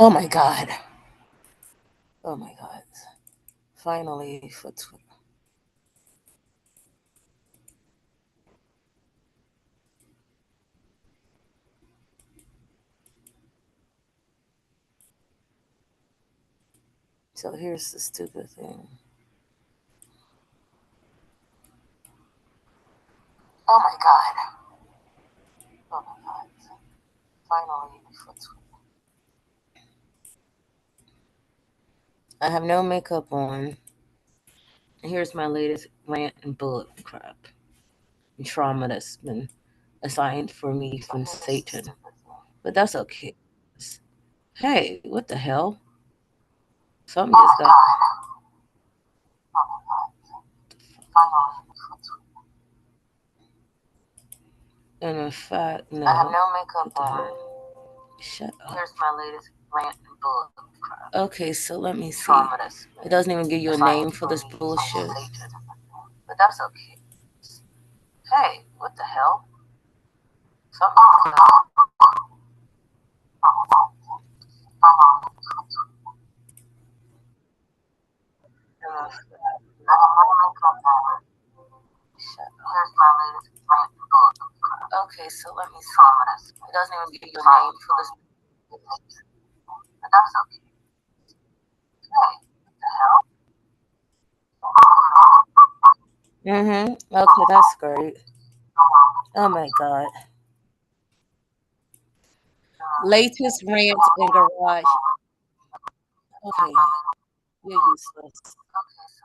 Oh my god. Oh my god. Finally for Twitter. So here's the stupid thing. Oh my god. Oh my god. Finally for Twitter. I have no makeup on. Here's my latest rant and bullet crap. And trauma that's been assigned for me from Satan. But that's okay. Hey, what the hell? Something just got. And in fact, no. I have no makeup on. Shut up. Here's my latest rant and bullet crap. Okay, so let me see. It doesn't even give you a name for this bullshit. But that's okay. Hey, what the hell? Something just got. Okay, so let me see. It doesn't even give you a name for this. But that's okay. Hey, what the hell? Okay, that's great. Oh my god. Latest rant in garage. Okay, you're useless. Okay, so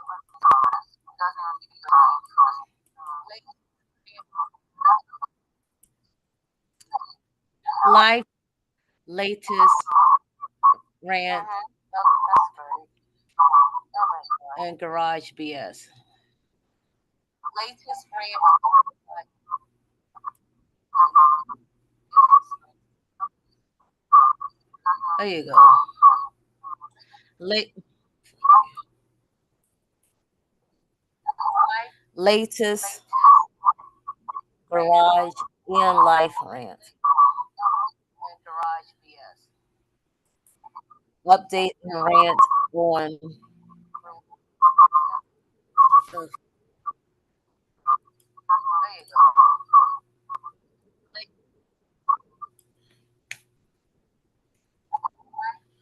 it doesn't even give you a name for this. Life latest rant and garage BS. Latest rant. There you go. Latest garage in life rant. Garage BS. Update and rant on. There you go.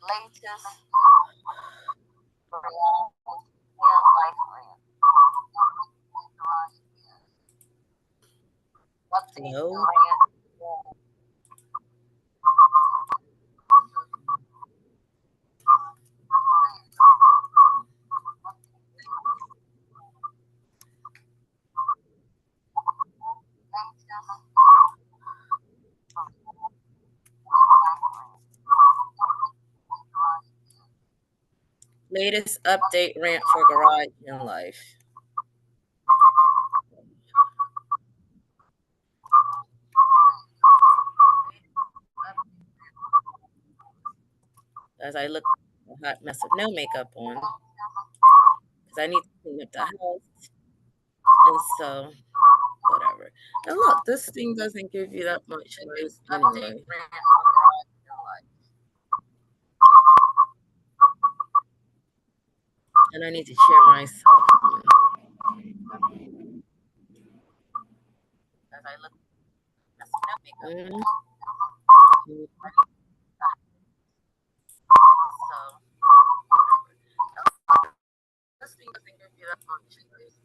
Latest in life rant. Update and rant. Latest update rant for garage in life. As I look at a hot mess with no makeup on, because I need to clean up the house. And so, whatever. And look, this thing doesn't give you that much choice anyway. And I need to cheer myself. As I look at no makeup. So, this thing doesn't give you that much choice.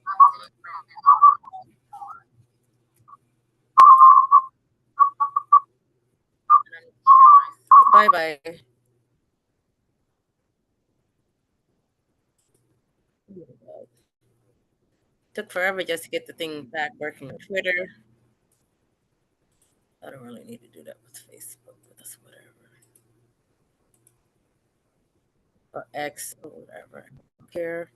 Bye bye. Took forever just to get the thing back working on Twitter. I don't really need to do that with Facebook, but that's whatever. Or X or whatever. I don't care.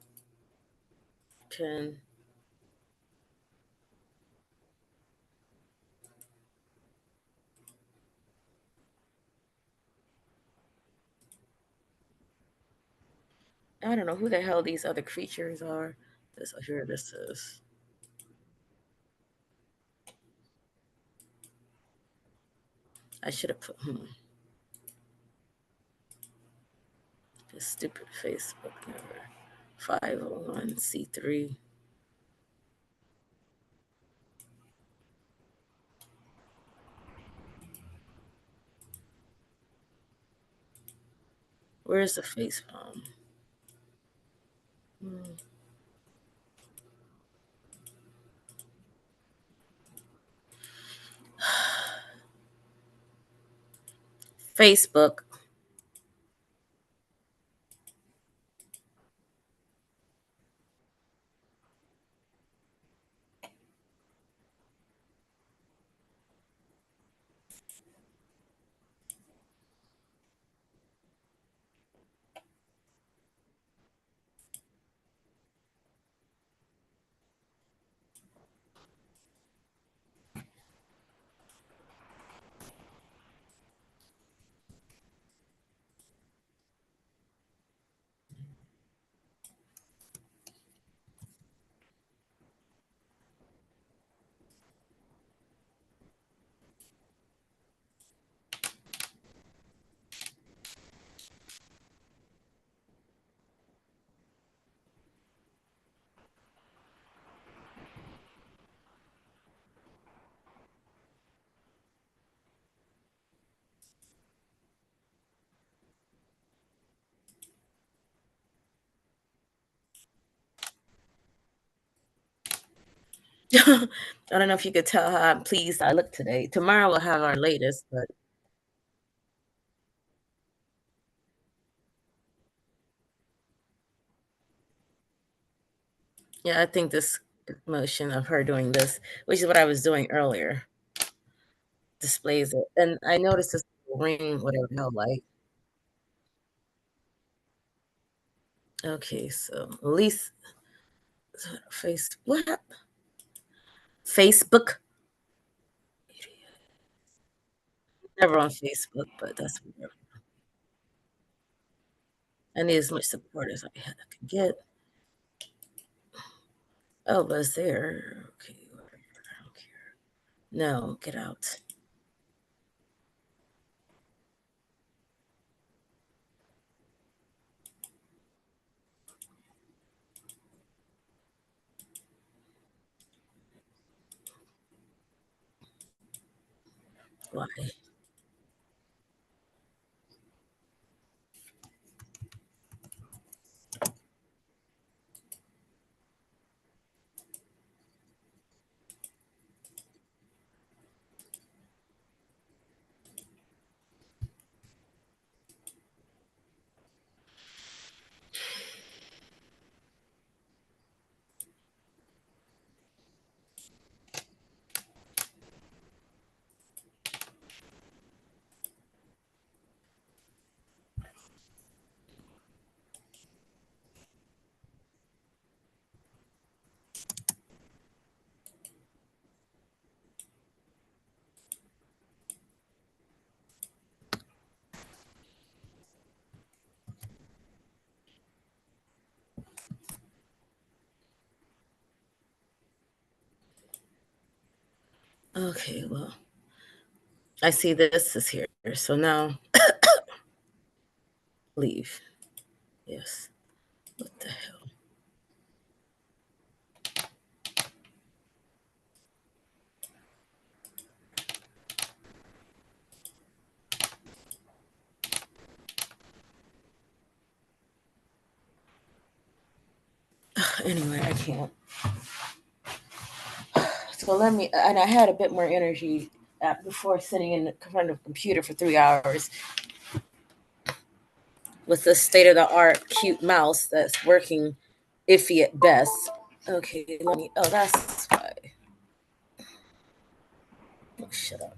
I don't know who the hell these other creatures are. This is. I should have put. Stupid Facebook number. 501c3. Where's the face palm? Facebook. I don't know if you could tell how I'm pleased I look today. Tomorrow we'll have our latest, but yeah, I think this motion of her doing this, which is what I was doing earlier, displays it. And I noticed this ring, whatever the hell, like. Okay, so at least what? Facebook. Never on Facebook, but that's whatever. I need as much support as I can get. Oh, but it's there. Okay, whatever. I don't care. No, get out. Why? Okay, well, I see this is here. So now leave. Yes. What the hell? Anyway, I can't. So let me, and I had a bit more energy before sitting in front of the computer for 3 hours with this state of the art cute mouse that's working iffy at best. Okay, let me, oh, that's why. Oh, shut up.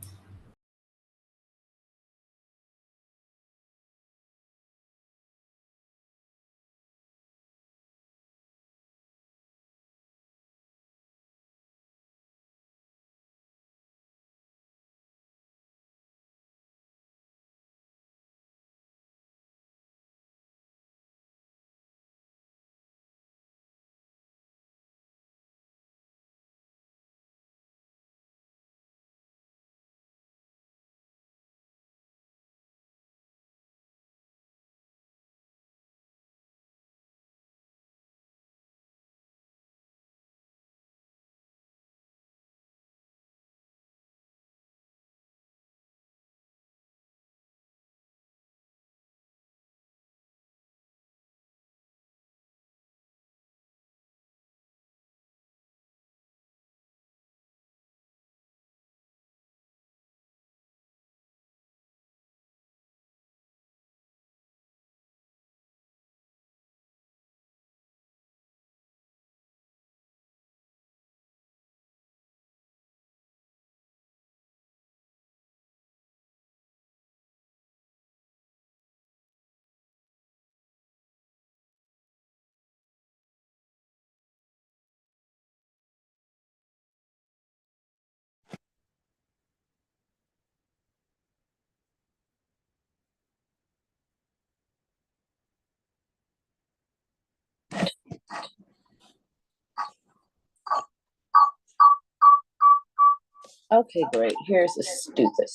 Okay, great. Here's the stupid.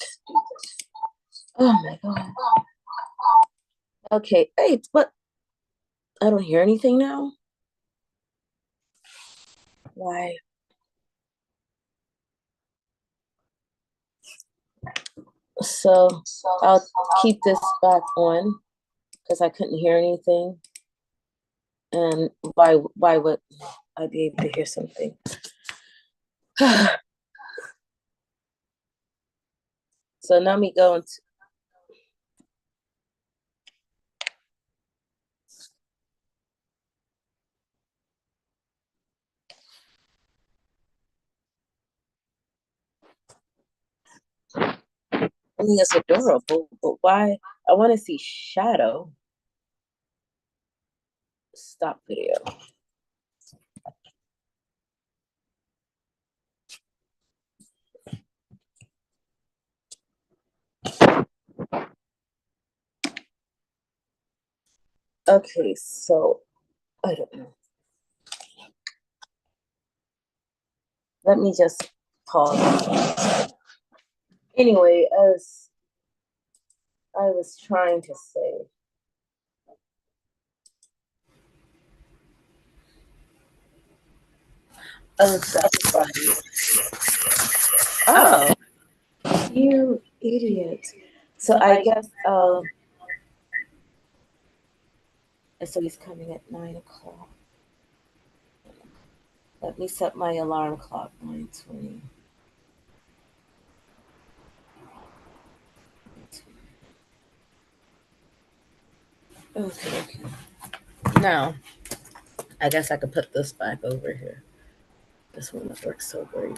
Oh my god. Okay, hey, but I don't hear anything now. Why? So I'll keep this back on because I couldn't hear anything. And why would I be able to hear something? So now me go into I mean it's adorable, but why I want to see shadow. Stop video. Okay, so I don't know. Let me just pause. Anyway, as I was trying to say, oh, that's funny. Oh, you idiot. So I guess, so he's coming at 9 o'clock. Let me set my alarm clock, 9:20. Okay, okay. Now, I guess I could put this back over here. This one that works so great.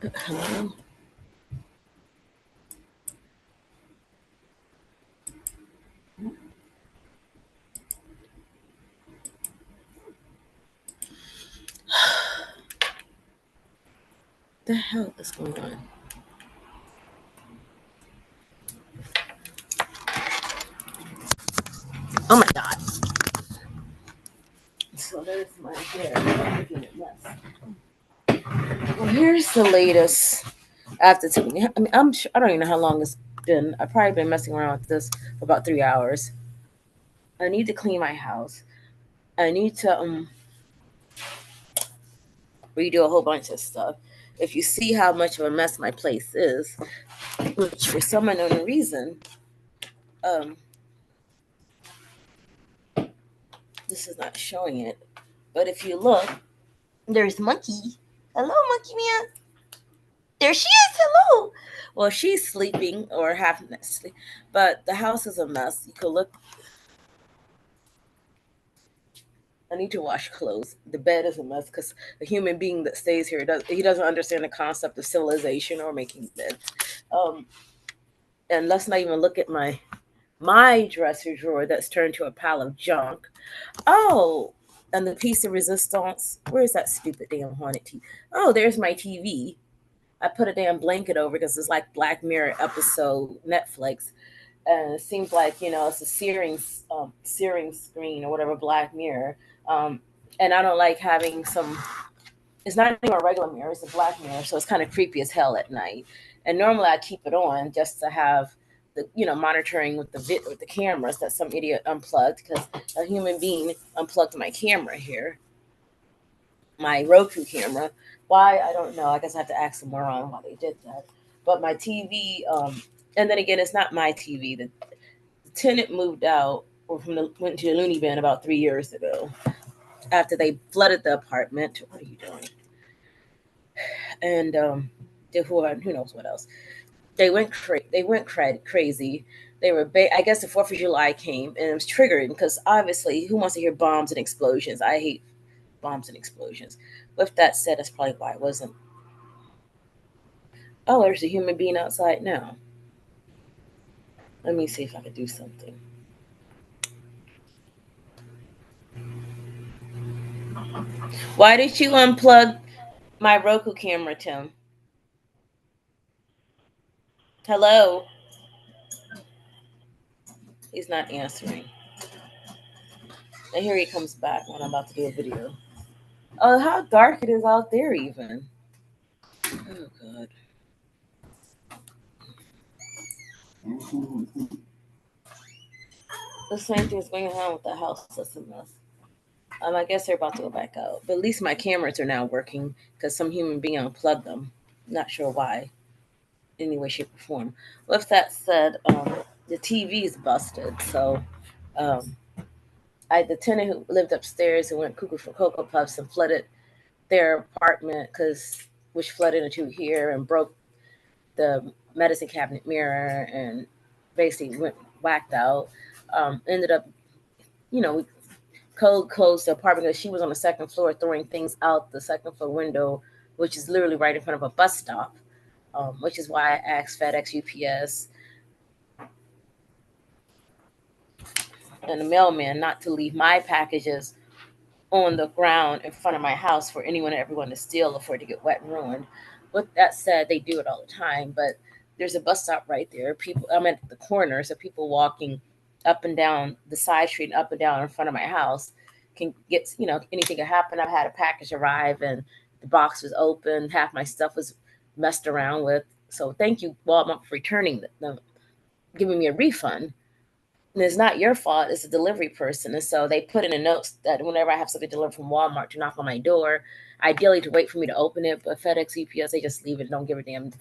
Hello? The hell is going on? Oh my god. So there's my hair. Well, here's the latest. After two, I mean, I'm sure, I don't even know how long it's been. I've probably been messing around with this for about 3 hours. I need to clean my house. I need to redo a whole bunch of stuff. If you see how much of a mess my place is, which for some unknown reason, um, this is not showing it. But if you look, there's Monkey. Hello, Monkey Man. There she is. Hello. Well, she's sleeping or half asleep, but the house is a mess. You could look. I need to wash clothes. The bed is a mess because the human being that stays here he doesn't understand the concept of civilization or making beds. Um, and let's not even look at my dresser drawer that's turned to a pile of junk. Oh, and the piece of resistance. Where's that stupid damn haunted TV? Oh, there's my TV. I put a damn blanket over because it's like Black Mirror episode Netflix, and it seems like it's a searing screen or whatever Black Mirror. Um, and I don't like having some. It's not even a regular mirror; it's a Black Mirror, so it's kind of creepy as hell at night. And normally I keep it on just to have the monitoring with with the cameras that some idiot unplugged because a human being unplugged my camera here, my Roku camera. Why I don't know. I guess I have to ask them around why they did that. But my TV, and then again, it's not my TV. The tenant moved out or went to the loony bin about 3 years ago after they flooded the apartment. What are you doing? And who knows what else? They went crazy. I guess the 4th of July came and it was triggered because obviously who wants to hear bombs and explosions? I hate bombs and explosions. With that said, that's probably why it wasn't. Oh, there's a human being outside now. Let me see if I can do something. Why did you unplug my Roku camera, Tim? Hello? He's not answering. And here he comes back when I'm about to do a video. Oh, how dark it is out there even. Oh, God. The same thing's going on with the house. That's a mess. I guess they're about to go back out. But at least my cameras are now working because some human being unplugged them. Not sure why. Any way, shape, or form. With that said, the TV is busted. So um, the tenant who lived upstairs who went cuckoo for Cocoa Puffs and flooded their apartment which flooded into here and broke the medicine cabinet mirror and basically went whacked out. Ended up, we closed the apartment because she was on the second floor throwing things out the second floor window, which is literally right in front of a bus stop. Which is why I asked FedEx, UPS, and the mailman not to leave my packages on the ground in front of my house for anyone and everyone to steal or for it to get wet and ruined. With that said, they do it all the time, but there's a bus stop right there. I'm at the corner, so people walking up and down the side street and up and down in front of my house can get, anything can happen. I've had a package arrive and the box was open, half my stuff was messed around with. So thank you, Walmart, for returning giving me a refund. And it's not your fault, it's a delivery person. And so they put in a note that whenever I have something delivered from Walmart to knock on my door, ideally to wait for me to open it, but FedEx, UPS, they just leave it, don't give a damn.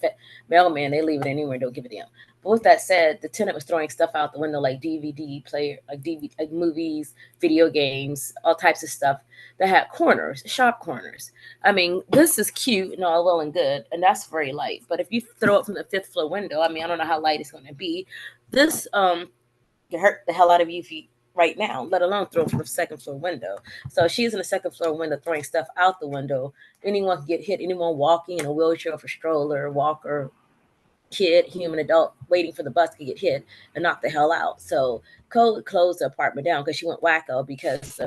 Mailman, they leave it anywhere, don't give a damn. But with that said, the tenant was throwing stuff out the window like DVD player, like DVD, like movies, video games, all types of stuff that had corners, shop corners. I mean, this is cute and all well and good, and that's very light. But if you throw it from the fifth floor window, I mean, I don't know how light it's going to be. This can hurt the hell out of you if you right now, let alone throw from the second floor window. So she's in the second floor window throwing stuff out the window. Anyone can get hit. Anyone walking in a wheelchair or a stroller, walker, kid, human adult waiting for the bus to get hit and knock the hell out. So Cole closed the apartment down because she went wacko because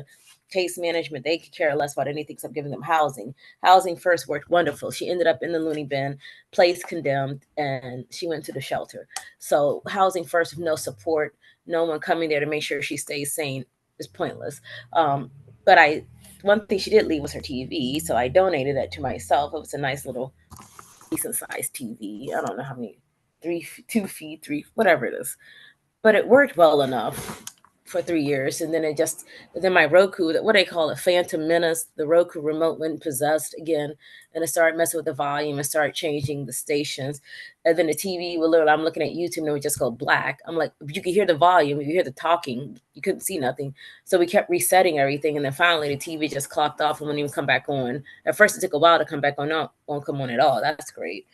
case management, they could care less about anything except giving them housing. Housing first worked wonderful. She ended up in the loony bin, place condemned, and she went to the shelter. So housing first with no support, no one coming there to make sure she stays sane is pointless. But one thing she did leave was her TV, so I donated that to myself. It was a nice little decent sized TV. I don't know how many, 2 feet, three, whatever it is, but it worked well enough for 3 years. And then my Roku, what they call it, Phantom Menace, the Roku remote went possessed again, and it started messing with the volume and started changing the stations. And then the TV will literally, I'm looking at YouTube and it would just go black. I'm like, you could hear the volume, you hear the talking, you couldn't see nothing. So we kept resetting everything, and then finally the TV just clocked off and wouldn't even come back on. At first, it took a while to come back on. No, won't come on at all. That's great.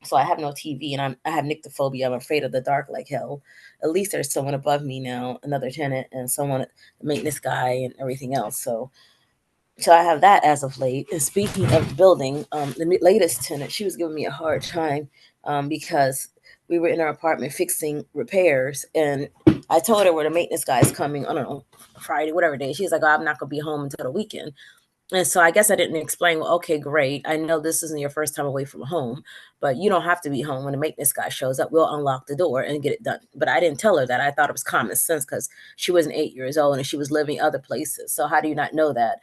So I have no TV, and I have nyctophobia. I'm afraid of the dark like hell. At least there's someone above me now, another tenant, and someone, the maintenance guy, and everything else. So I have that as of late. And speaking of the building, the latest tenant, she was giving me a hard time because we were in our apartment fixing repairs, and I told her where the maintenance guy is coming. I don't know, Friday, whatever day. She's like, oh, I'm not gonna be home until the weekend. And so I guess I didn't explain, well, okay, great. I know this isn't your first time away from home, but you don't have to be home when the maintenance guy shows up. We'll unlock the door and get it done. But I didn't tell her that. I thought it was common sense because she wasn't 8 years old and she was living other places. So how do you not know that?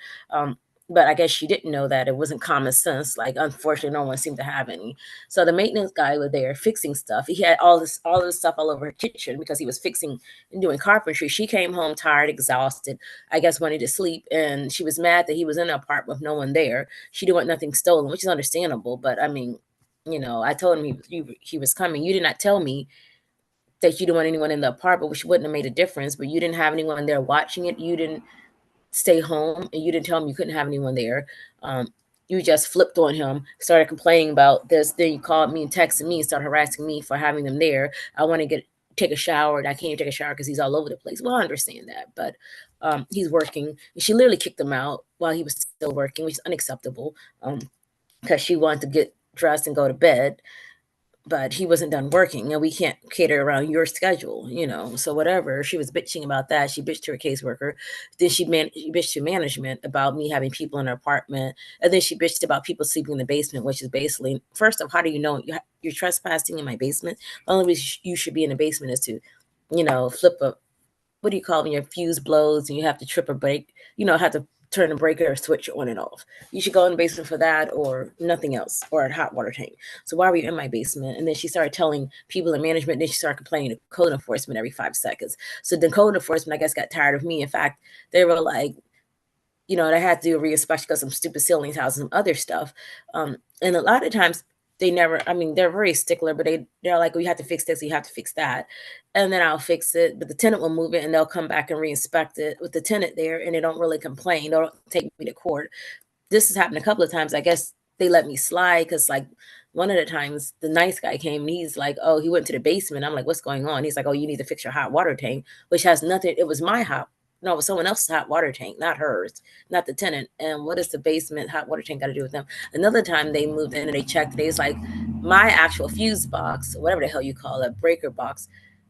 But I guess she didn't know that it wasn't common sense. Like, unfortunately, no one seemed to have any. So the maintenance guy was there fixing stuff. He had all this stuff all over her kitchen because he was fixing and doing carpentry. She came home tired, exhausted, I guess wanted to sleep, and she was mad that he was in the apartment with no one there. She didn't want nothing stolen, which is understandable. But I mean, I told him he was coming. You did not tell me that you didn't want anyone in the apartment, which wouldn't have made a difference. But you didn't have anyone there watching it. You didn't stay home, and you didn't tell him you couldn't have anyone there. You just flipped on him, started complaining about this. Then you called me and texted me and started harassing me for having them there. I want to take a shower, and I can't take a shower because he's all over the place. Well, I understand that, but he's working. And she literally kicked him out while he was still working, which is unacceptable because she wanted to get dressed and go to bed, but he wasn't done working, and we can't cater around your schedule. So whatever. She was bitching about that. She bitched to her caseworker. Then she bitched to management about me having people in her apartment, and then she bitched about people sleeping in the basement, which is basically, first off, how do you know you're trespassing in my basement? The only reason you should be in the basement is to, flip a what do you call it, when your fuse blows and you have to trip a break, have to turn the breaker or switch on and off. You should go in the basement for that or nothing else, or a hot water tank. So why were you in my basement? And then she started telling people in management, and then she started complaining to code enforcement every 5 seconds. So then code enforcement, I guess, got tired of me. In fact, they were like, they had to do a reinspection because some stupid ceiling tiles and some other stuff. And a lot of times they never, I mean, they're very stickler, but they're like, well, you have to fix this, you have to fix that. And then I'll fix it, but the tenant will move it and they'll come back and reinspect it with the tenant there, and they don't really complain. They don't take me to court. This has happened a couple of times. I guess they let me slide because, like, one of the times the nice guy came and he's like, oh, he went to the basement. I'm like, what's going on? He's like, oh, you need to fix your hot water tank, which has nothing. It was my hot. No, it was someone else's hot water tank, not hers, not the tenant. And what does the basement hot water tank got to do with them? Another time they moved in and they checked. They was like, my actual fuse box, whatever the hell you call it, breaker box,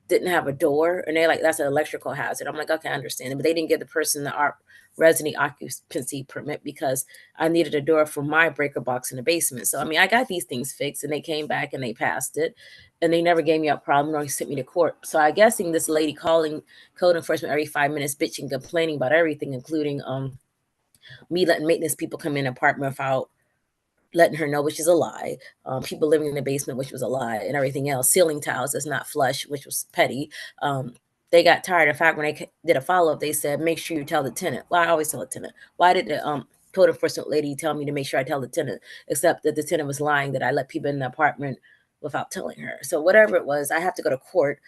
didn't have a door, and they're like, that's an electrical hazard. I'm like, okay, I understand it, but they didn't give the person the resident occupancy permit because I needed a door for my breaker box in the basement. So I mean, I got these things fixed, and they came back and they passed it, and they never gave me a problem or sent me to court. So I guessing this lady calling code enforcement every 5 minutes, bitching, complaining about everything, including me letting maintenance people come in the apartment without letting her know, which is a lie. People living in the basement, which was a lie, and everything else. Ceiling tiles is not flush, which was petty. They got tired. In fact, when they did a follow up, they said, make sure you tell the tenant. Well, I always tell the tenant. Why did the code enforcement lady tell me to make sure I tell the tenant? Except that the tenant was lying that I let people in the apartment without telling her. So whatever it was, I have to go to court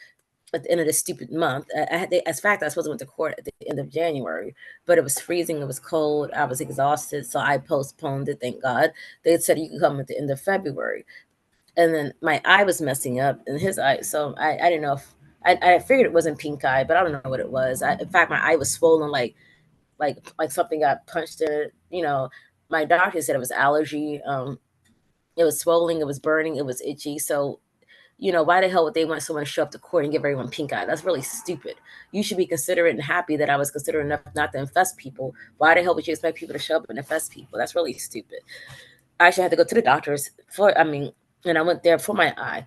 at the end of this stupid month. As fact, I was supposed to went to court at the end of January, but it was freezing. It was cold. I was exhausted, so I postponed it. Thank God. They said you can come at the end of February, and then my eye was messing up, and his eye. So I didn't know if I figured it wasn't pink eye, but I don't know what it was. In fact, my eye was swollen, like something got punched in it. My doctor said it was allergy. It was swollen. It was burning. It was itchy. So why the hell would they want someone to show up to court and give everyone pink eye? That's really stupid. You should be considerate and happy that I was considerate enough not to infest people. Why the hell would you expect people to show up and infest people? That's really stupid. I actually had to go to the doctors and I went there for my eye.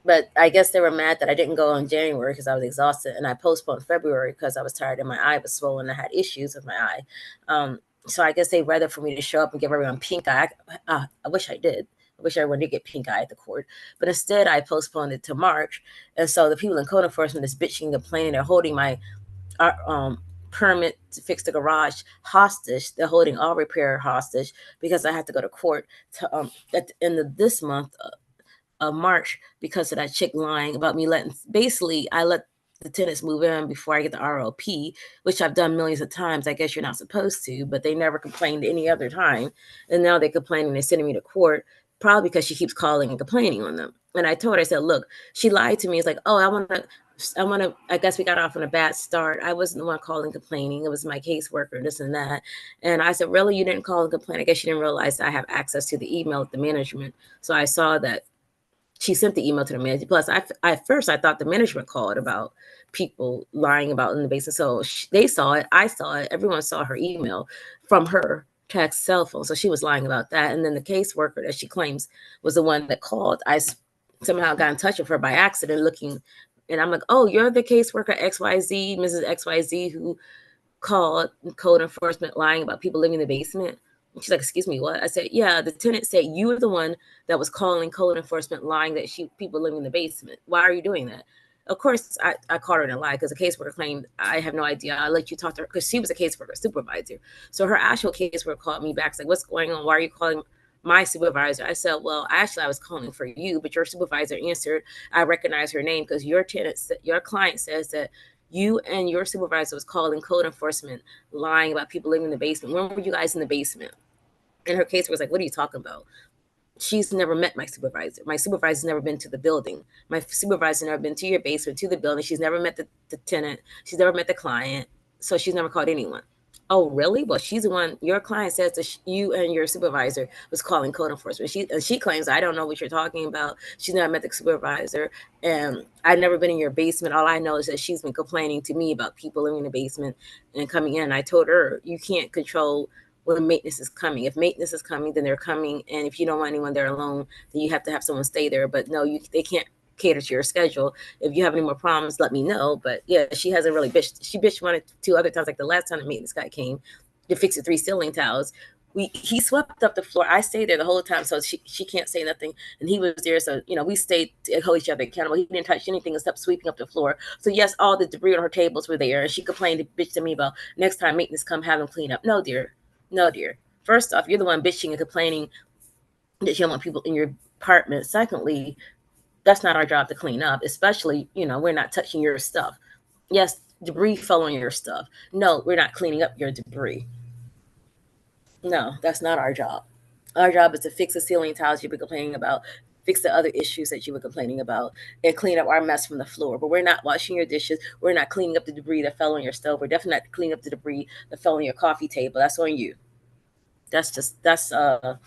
But I guess they were mad that I didn't go in January because I was exhausted, and I postponed February because I was tired and my eye was swollen. I had issues with my eye. So I guess they'd rather for me to show up and give everyone pink eye. I wish I did. I wish everyone did get pink eye at the court. But instead, I postponed it to March. And so the people in code enforcement is bitching and complaining. They're holding my permit to fix the garage hostage. They're holding all repair hostage because I had to go to court at the end of this month of March because of that chick lying about me I let the tenants move in before I get the RLP, which I've done millions of times. I guess you're not supposed to, but they never complained any other time. And now they're complaining, they're sending me to court, probably because she keeps calling and complaining on them. And I told her, I said, look, she lied to me. It's like, oh, I guess we got off on a bad start. I wasn't the one calling complaining. It was my caseworker, this and that. And I said, really, you didn't call and complain? I guess you didn't realize I have access to the email at the management. So I saw that she sent the email to the manager. Plus, at first I thought the management called about people lying about in the basement. So they saw it. I saw it. Everyone saw her email from her text cell phone. So she was lying about that. And then the caseworker that she claims was the one that called. I somehow got in touch with her by accident looking. And I'm like, oh, you're the caseworker XYZ, Mrs. XYZ, who called code enforcement lying about people living in the basement. She's like, excuse me, what? I said, yeah, the tenant said you were the one that was calling code enforcement lying that people living in the basement. Why are you doing that? Of course, I caught her in a lie because the caseworker claimed, I have no idea. I'll let you talk to her because she was a caseworker supervisor. So her actual caseworker called me back. She's like, what's going on? Why are you calling my supervisor? I said, well, actually, I was calling for you, but your supervisor answered. I recognize her name because your client says that you and your supervisor was calling code enforcement lying about people living in the basement. When were you guys in the basement? And her case was like, what are you talking about? She's never met my supervisor. My supervisor's never been to the building. My supervisor's never been to your basement, to the building. She's never met the tenant. She's never met the client. So she's never called anyone. Oh, really? Well, she's the one, your client says that you and your supervisor was calling code enforcement. She claims, I don't know what you're talking about. She's never met the supervisor. And I've never been in your basement. All I know is that she's been complaining to me about people living in the basement and coming in. I told her, you can't control when maintenance is coming. If maintenance is coming, then they're coming. And if you don't want anyone there alone, then you have to have someone stay there. But no, they can't cater to your schedule. If you have any more problems, let me know. But yeah, she hasn't really bitched. She bitched one or two other times, like the last time the maintenance guy came to fix the 3 ceiling tiles. He swept up the floor. I stayed there the whole time, so she can't say nothing. And he was there, so we stayed to hold each other accountable. He didn't touch anything except sweeping up the floor. So yes, all the debris on her tables were there, and she complained to bitch to me about next time maintenance come, have them clean up. No, dear, no, dear. First off, you're the one bitching and complaining that you don't want people in your apartment. Secondly, that's not our job to clean up, especially, we're not touching your stuff. Yes, debris fell on your stuff. No, we're not cleaning up your debris. No, that's not our job. Our job is to fix the ceiling tiles you've been complaining about, fix the other issues that you were complaining about, and clean up our mess from the floor. But we're not washing your dishes. We're not cleaning up the debris that fell on your stove. We're definitely not cleaning up the debris that fell on your coffee table. That's on you. That's a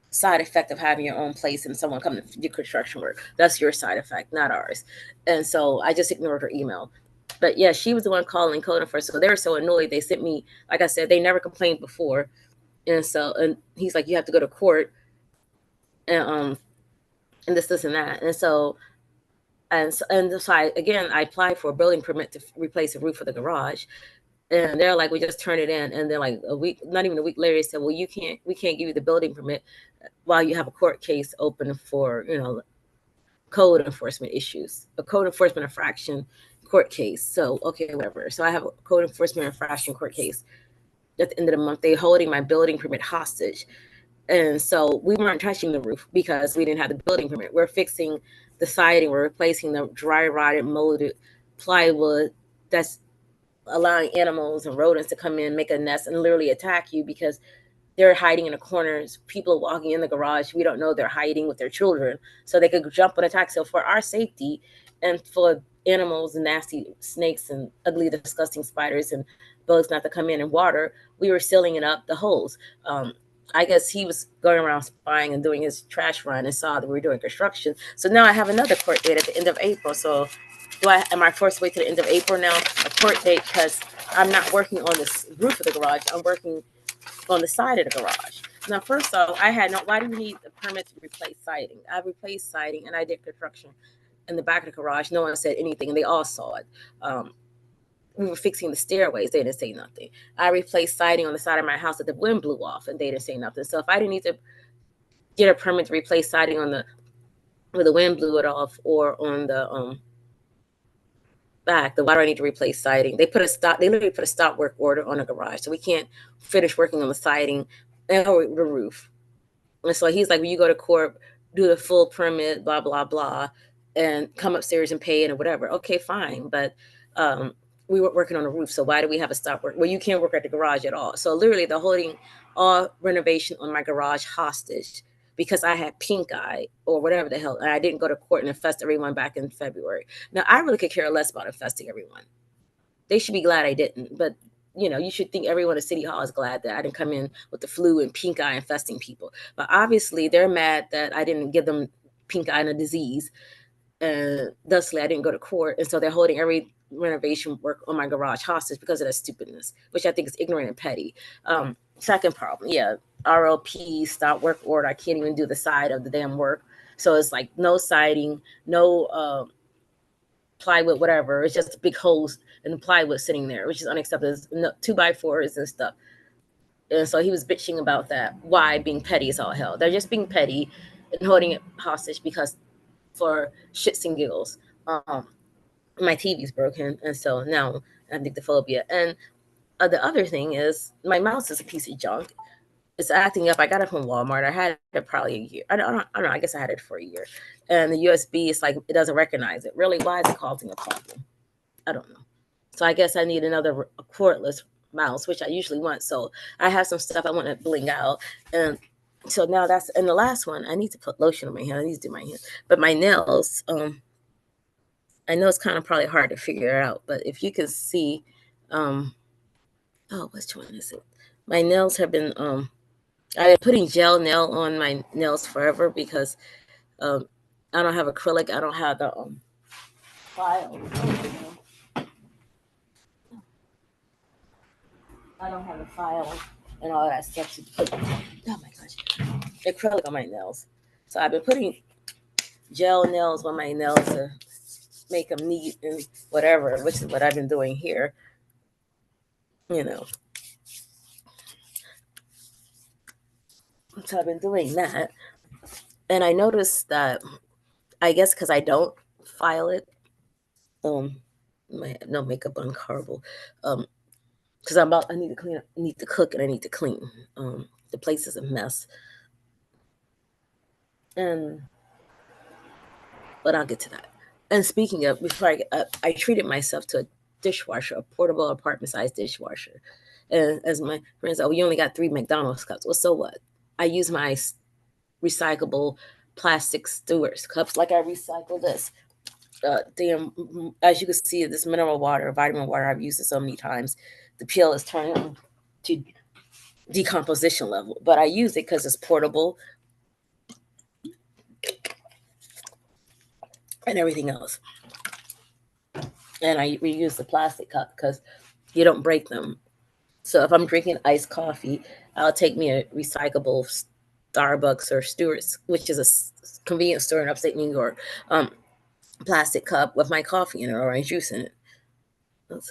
side effect of having your own place and someone coming to do construction work. That's your side effect, not ours. And so I just ignored her email. But yeah, she was the one calling code enforcement. So they were so annoyed. They sent me, like I said, they never complained before. And he's like, you have to go to court and and this and that. And so I applied for a building permit to replace the roof of the garage. And they're like, we just turn it in. And then like a week, not even a week later, they said, well, we can't give you the building permit while you have a court case open for, code enforcement issues, a code enforcement infraction court case. So, okay, whatever. So I have a code enforcement infraction court case. At the end of the month, they're holding my building permit hostage. And so we weren't touching the roof because we didn't have the building permit. We're fixing the siding. We're replacing the dry rotted, molded plywood that's allowing animals and rodents to come in, make a nest, and literally attack you because they're hiding in the corners. People are walking in the garage. We don't know they're hiding with their children, so they could jump and attack. So for our safety and for animals and nasty snakes and ugly, disgusting spiders and bugs not to come in and water, we were sealing it up, the holes. I guess he was going around spying and doing his trash run and saw that we were doing construction. So now I have another court date at the end of April. So am I forced to wait to the end of April now? A court date because I'm not working on this roof of the garage. I'm working on the side of the garage. Now, first off, why do you need a permit to replace siding? I replaced siding and I did construction in the back of the garage. No one said anything and they all saw it. We were fixing the stairways. They didn't say nothing. I replaced siding on the side of my house that the wind blew off and they didn't say nothing. So if I didn't need to get a permit to replace siding where the wind blew it off or on the back, then why do I need to replace siding? They literally put a stop work order on the garage. So we can't finish working on the siding or the roof. And so he's like, well, you go to court, do the full permit, blah, blah, blah, and come upstairs and pay it or whatever. Okay, fine. But we were working on the roof. So why do we have a stop work? Well, you can't work at the garage at all. So literally they're holding all renovation on my garage hostage because I had pink eye or whatever the hell. And I didn't go to court and infest everyone back in February. Now, I really could care less about infesting everyone. They should be glad I didn't. But, you should think everyone at City Hall is glad that I didn't come in with the flu and pink eye infesting people. But obviously, they're mad that I didn't give them pink eye and a disease. And thusly, I didn't go to court. And so they're holding every renovation work on my garage hostage because of that stupidness, which I think is ignorant and petty. Second problem, yeah, RLP, stop work order. I can't even do the side of the damn work. So it's like no siding, no plywood, whatever. It's just big holes and the plywood sitting there, which is unacceptable. No, 2x4s and stuff. And so he was bitching about that. Why? Being petty is all hell. They're just being petty and holding it hostage because for shits and giggles. My TV's broken, and so now I have nyctophobia. And the other thing is my mouse is a piece of junk. It's acting up. I got it from Walmart. I had it probably a year. I don't know. I guess I had it for a year. And the USB is like, it doesn't recognize it. Really, why is it causing a problem? I don't know. So I guess I need another cordless mouse, which I usually want. So I have some stuff I want to bling out. And so now and the last one, I need to put lotion on my hand. I need to do my hand. But my nails, I know it's kind of probably hard to figure out, but if you can see, which one is it? My nails have been, I've been putting gel nail on my nails forever because I don't have acrylic. I don't have the file. I don't have the file and all that stuff to put. Oh my gosh, acrylic on my nails. So I've been putting gel nails on my nails to make them neat and whatever, which is what I've been doing here. You know, so I've been doing that. And I noticed that, I guess because I don't file it, no makeup on Carvel, because I need to clean up, I need to cook, and I need to clean. The place is a mess, but I'll get to that. And speaking of, before I get up, I treated myself to a dishwasher, a portable apartment-sized dishwasher. And as my friends, oh, you only got 3 McDonald's cups. Well, so what? I use my recyclable plastic Stewart's cups, like I recycle this. As you can see, this mineral water, vitamin water, I've used it so many times. The peel is turning to decomposition level, but I use it because it's portable and everything else. And I reuse the plastic cup because you don't break them. So if I'm drinking iced coffee, I'll take me a recyclable Starbucks or Stewart's, which is a convenience store in upstate New York, plastic cup with my coffee in it or orange juice in it.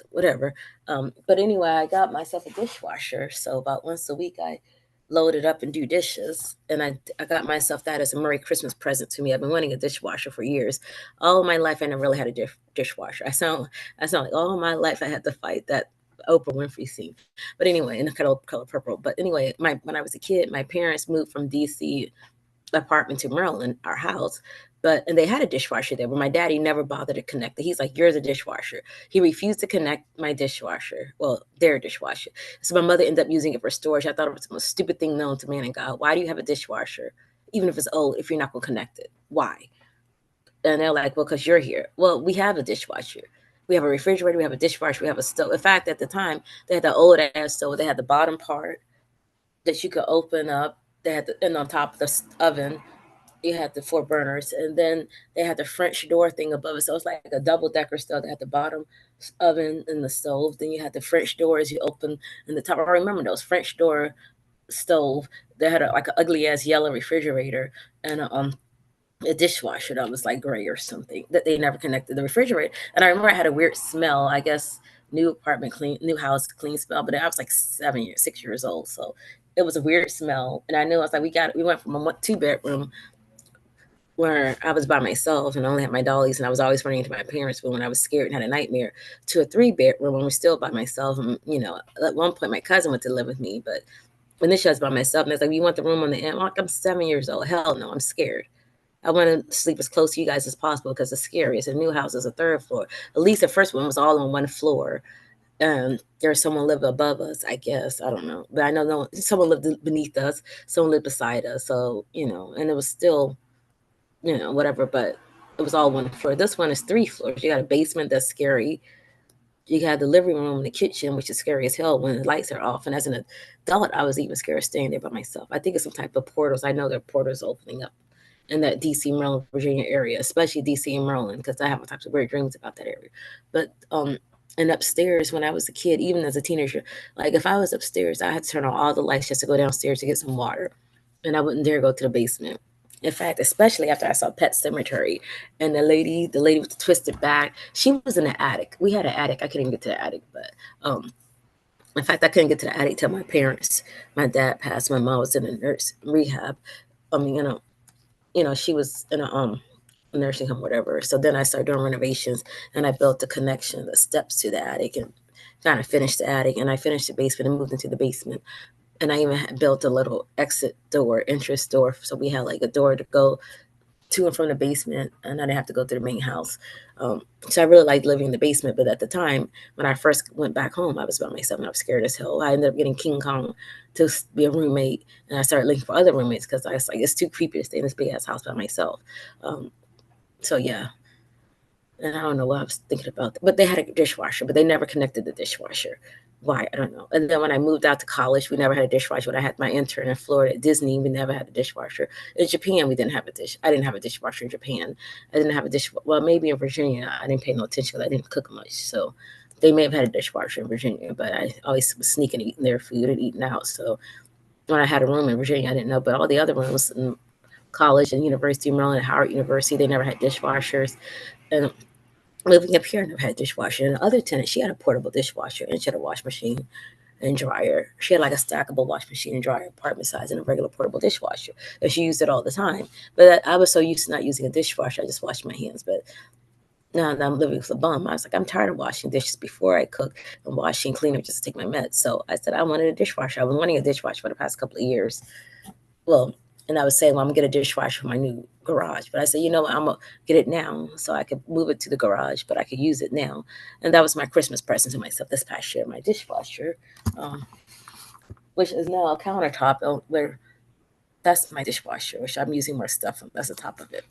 Whatever. But anyway, I got myself a dishwasher. So about once a week, I load it up and do dishes. And I got myself that as a Merry Christmas present to me. I've been wanting a dishwasher for years. All of my life, I never really had a dishwasher. I sound like all my life I had to fight that Oprah Winfrey scene. But anyway, in the color purple. But anyway, when I was a kid, my parents moved from DC apartment to Maryland, our house. And they had a dishwasher there, but my daddy never bothered to connect it. He's like, "You're the dishwasher." He refused to connect my dishwasher, well, their dishwasher. So my mother ended up using it for storage. I thought it was the most stupid thing known to man and God. Why do you have a dishwasher, even if it's old, if you're not going to connect it? Why? And they're like, "Well, because you're here." Well, we have a dishwasher. We have a refrigerator. We have a dishwasher. We have a stove. In fact, at the time, they had the old ass stove. They had the bottom part that you could open up. They had and on top of the oven, you had the 4 burners, and then they had the French door thing above it. So it's like a double decker stove. They had the bottom oven and the stove. Then you had the French doors you open in the top. I remember those French door stove. They had like an ugly ass yellow refrigerator and a dishwasher that was like gray or something that they never connected the refrigerator. And I remember I had a weird smell. I guess new apartment clean, new house clean smell. But I was like 6 years old, so it was a weird smell. And I knew I was like, we went from a 2-bedroom where I was by myself and only had my dollies, and I was always running into my parents' room when I was scared and had a nightmare, to a 3-bedroom when we're still by myself. And at one point my cousin went to live with me, but initially I was by myself. And it's like, "You want the room on the end?" I'm like, "I'm 7 years old. Hell no, I'm scared. I want to sleep as close to you guys as possible because it's scary. It's a new house, it's a 3rd floor. At least the first one was all on 1 floor. There's someone lived above us, I guess. I don't know. But I know someone lived beneath us, someone lived beside us. So, and it was still, whatever, but it was all 1 floor. This one is 3 floors. You got a basement that's scary. You got the living room and the kitchen, which is scary as hell when the lights are off. And as an adult, I was even scared staying there by myself. I think it's some type of portals. I know there are portals opening up in that DC, Maryland, Virginia area, especially DC and Maryland, because I have all types of weird dreams about that area. But and upstairs, when I was a kid, even as a teenager, like if I was upstairs, I had to turn on all the lights just to go downstairs to get some water, and I wouldn't dare go to the basement. In fact, especially after I saw Pet Cemetery, and the lady with the twisted back, she was in the attic. We had an attic. I couldn't even get to the attic, but in fact, I couldn't get to the attic till my dad passed. My mom was in a nurse rehab. I mean, she was in a nursing home, whatever. So then I started doing renovations, and I built the connection, the steps to the attic, and kind of finished the attic, and I finished the basement and moved into the basement. And I even built a little exit door, entrance door, so we had like a door to go to and from the basement, and I didn't have to go to the main house. So I really liked living in the basement. But at the time when I first went back home, I was by myself and I was scared as hell. I ended up getting King Kong to be a roommate, and I started looking for other roommates because I was like, it's too creepy to stay in this big ass house by myself. So yeah, and I don't know what I was thinking about, but they had a dishwasher, but they never connected the dishwasher. Why? I don't know. And then when I moved out to college, we never had a dishwasher. When I had my intern in Florida at Disney, we never had a dishwasher. In Japan, we didn't have a dish. I didn't have a dishwasher in Japan. I didn't have a dish. Well, maybe in Virginia, I didn't pay no attention because I didn't cook much. So they may have had a dishwasher in Virginia, but I always was sneaking eating their food and eating out. So when I had a room in Virginia, I didn't know. But all the other rooms, college and University of Maryland, Howard University, they never had dishwashers. And living up here, I never had a dishwasher. And the other tenant, she had a portable dishwasher and she had a wash machine and dryer. She had like a stackable wash machine and dryer, apartment size, and a regular portable dishwasher. And she used it all the time. But I was so used to not using a dishwasher, I just washed my hands. But now that I'm living with a bum, I was like, I'm tired of washing dishes before I cook and washing, clean up just to take my meds. So I said, I wanted a dishwasher. I've been wanting a dishwasher for the past couple of years. Well, and I was saying, well, I'm gonna get a dishwasher for my new garage. But I said, you know what, I'm gonna get it now so I could move it to the garage, but I could use it now. And that was my Christmas present to myself this past year, my dishwasher, um, which is now a countertop where that's my dishwasher, which I'm using more stuff on. That's the top of it.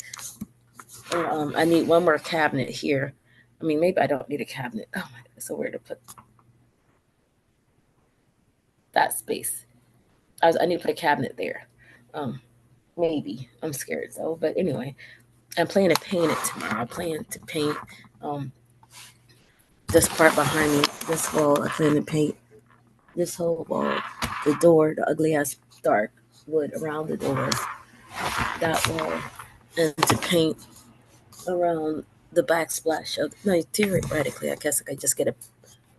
And, I need one more cabinet here. I mean, maybe I don't need a cabinet. Oh my God, so where to put that space? I need to put a cabinet there. Um, Maybe. I'm scared though. But anyway, I'm planning to paint it tomorrow. I plan to paint um, this part behind me, this wall. I plan to paint this whole wall, the door, the ugly ass dark wood around the doors, that wall, and to paint around the backsplash of. No, theoretically, I guess I could just get a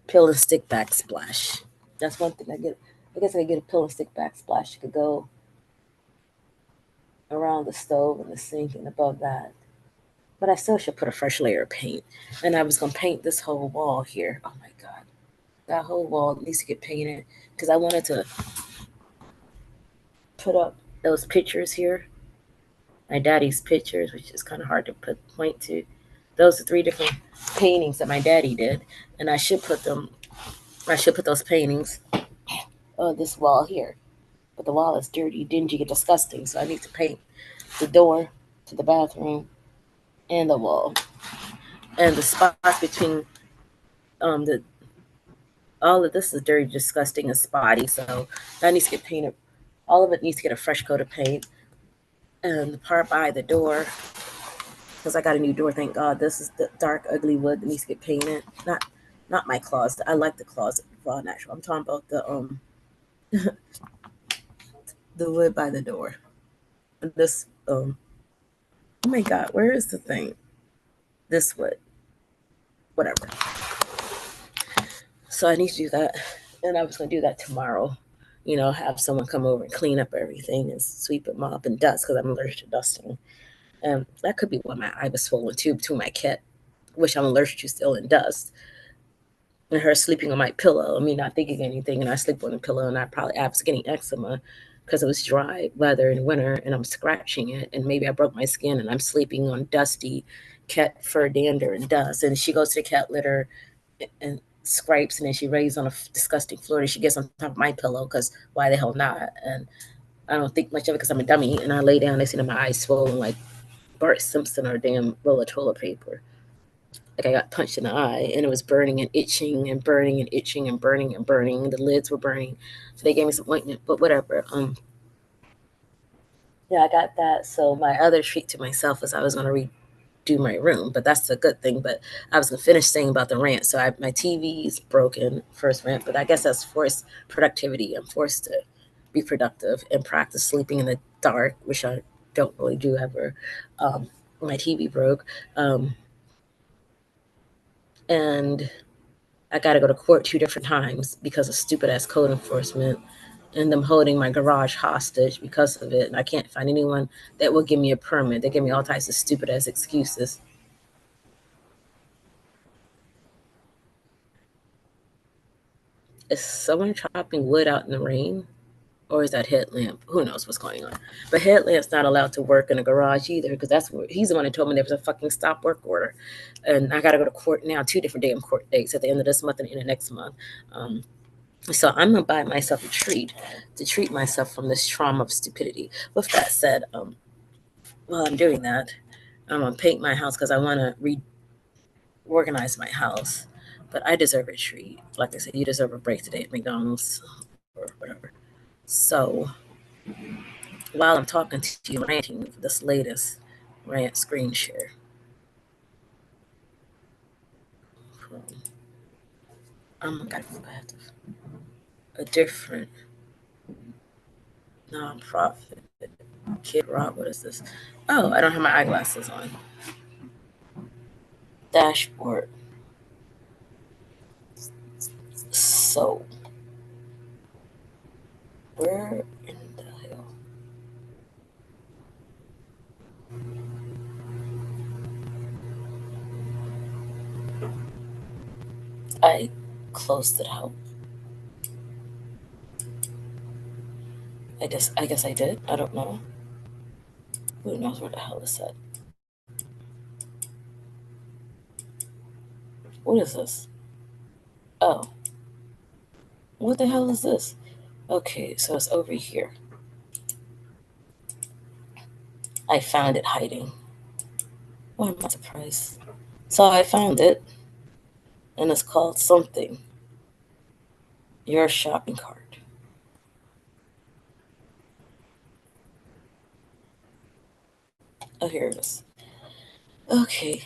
pill and stick backsplash. That's one thing I get. I guess I could get a pill and stick backsplash. It could go around the stove and the sink and above that. But I still should put a fresh layer of paint. And I was gonna paint this whole wall here. Oh my god, that whole wall needs to get painted because I wanted to put up those pictures here, my daddy's pictures, which is kind of hard to point to. Those are 3 different paintings that my daddy did, and I should put them. I should put those paintings on this wall here. But the wall is dirty, dingy, and disgusting, so I need to paint the door to the bathroom and the wall and the spots between the all of this is dirty, disgusting, and spotty. So that needs to get painted. All of it needs to get a fresh coat of paint. And the part by the door, because I got a new door, thank God. This is the dark, ugly wood that needs to get painted. Not my closet. I like the closet raw natural. I'm talking about the wood by the door. This oh my God, where is the thing? This wood, whatever. So I need to do that, and I was gonna do that tomorrow. You know, have someone come over and clean up everything and sweep it, mop, and dust because I'm allergic to dusting. And that could be why my eye was swollen too, between my cat, which I'm allergic to still, and dust. And her sleeping on my pillow, me not thinking anything, and I sleep on the pillow, and I was getting eczema because it was dry weather in winter, and I'm scratching it, and maybe I broke my skin, and I'm sleeping on dusty cat fur dander and dust. And she goes to the cat litter and scrapes, and then she lays on a disgusting floor, and she gets on top of my pillow because why the hell not? And I don't think much of it because I'm a dummy, and I lay down, they see that my eyes swollen like Bart Simpson or a damn roll of toilet paper. Like I got punched in the eye, and it was burning and itching and burning and itching and burning and burning. The lids were burning, so they gave me some ointment. But whatever. Yeah, I got that. So my other treat to myself was I was gonna redo my room, but that's a good thing. But I was gonna finish saying about the rant. So my TV's broken, first rant, but I guess that's forced productivity. I'm forced to be productive and practice sleeping in the dark, which I don't really do ever. My TV broke. And I got to go to court 2 different times because of stupid ass code enforcement and them holding my garage hostage because of it. And I can't find anyone that will give me a permit. They give me all types of stupid ass excuses. Is someone chopping wood out in the rain? Or is that headlamp? Who knows what's going on? But headlamp's not allowed to work in a garage either because that's what he's the one who told me there was a fucking stop work order. And I got to go to court now, 2 different damn court dates at the end of this month and in the next month. So I'm gonna buy myself a treat to treat myself from this trauma of stupidity. With that said, while I'm doing that, I'm gonna paint my house because I want to reorganize my house. But I deserve a treat. Like I said, you deserve a break today at McDonald's or whatever. So while I'm talking to you, ranting for this latest rant screen share from gotta go back to a different nonprofit Kid Rock, what is this? Oh, I don't have my eyeglasses on. Dashboard. So, where in the hell? I closed it out. I guess I did. I don't know. Who knows where the hell is that? What is this? Oh, what the hell is this? Okay, so it's over here. I found it hiding. Why am I surprised? So I found it, and it's called something. Your shopping cart. Oh, here it is. Okay.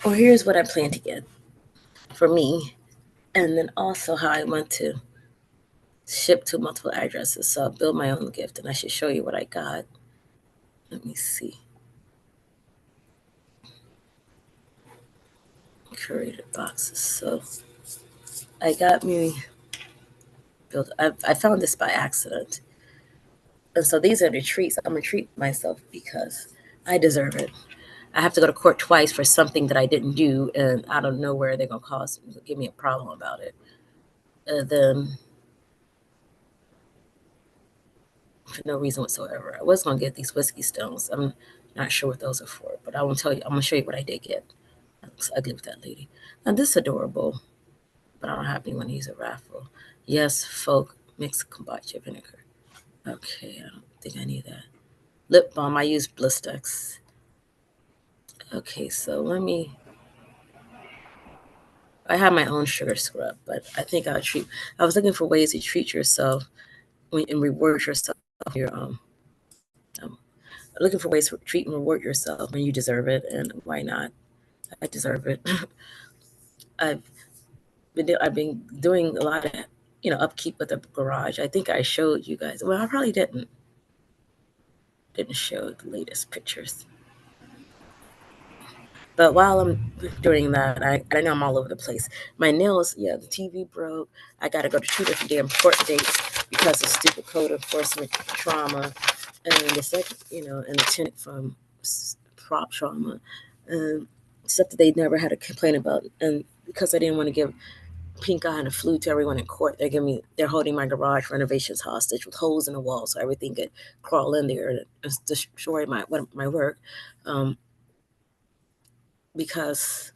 Well, here's what I plan to get for me, and then also how I want to ship to multiple addresses. So I'll build my own gift, and I should show you what I got. Let me see. Curated boxes. So I got me built. I found this by accident, and so these are the treats. I'm gonna treat myself because I deserve it. I have to go to court twice for something that I didn't do, and out of nowhere they're gonna give me a problem about it. And then for no reason whatsoever, I was gonna get these whiskey stones. I'm not sure what those are for, but I won't tell you. I'm gonna show you what I did get. That looks ugly with that lady. Now this is adorable, but I don't have anyone to use a raffle. Yes, folk mixed kombucha vinegar. Okay, I don't think I need that. Lip balm. I use Blistex. Okay, so let me. I have my own sugar scrub, but I think I'll treat. I was looking for ways to treat yourself and reward yourself. You're um, looking for ways to treat and reward yourself when you deserve it, and why not? I deserve it. I've I've been doing a lot of upkeep with the garage. I think I showed you guys. Well, I probably didn't show the latest pictures. But while I'm doing that, I know I'm all over the place. My nails, yeah, the TV broke. I got to go to 2 different damn court dates because of stupid code enforcement trauma, and the second, and the tenant from prop trauma, and stuff that they never had a complaint about. And because I didn't want to give pink eye and a flu to everyone in court, they're holding my garage renovations hostage with holes in the wall so everything could crawl in there and destroy my work. Um, because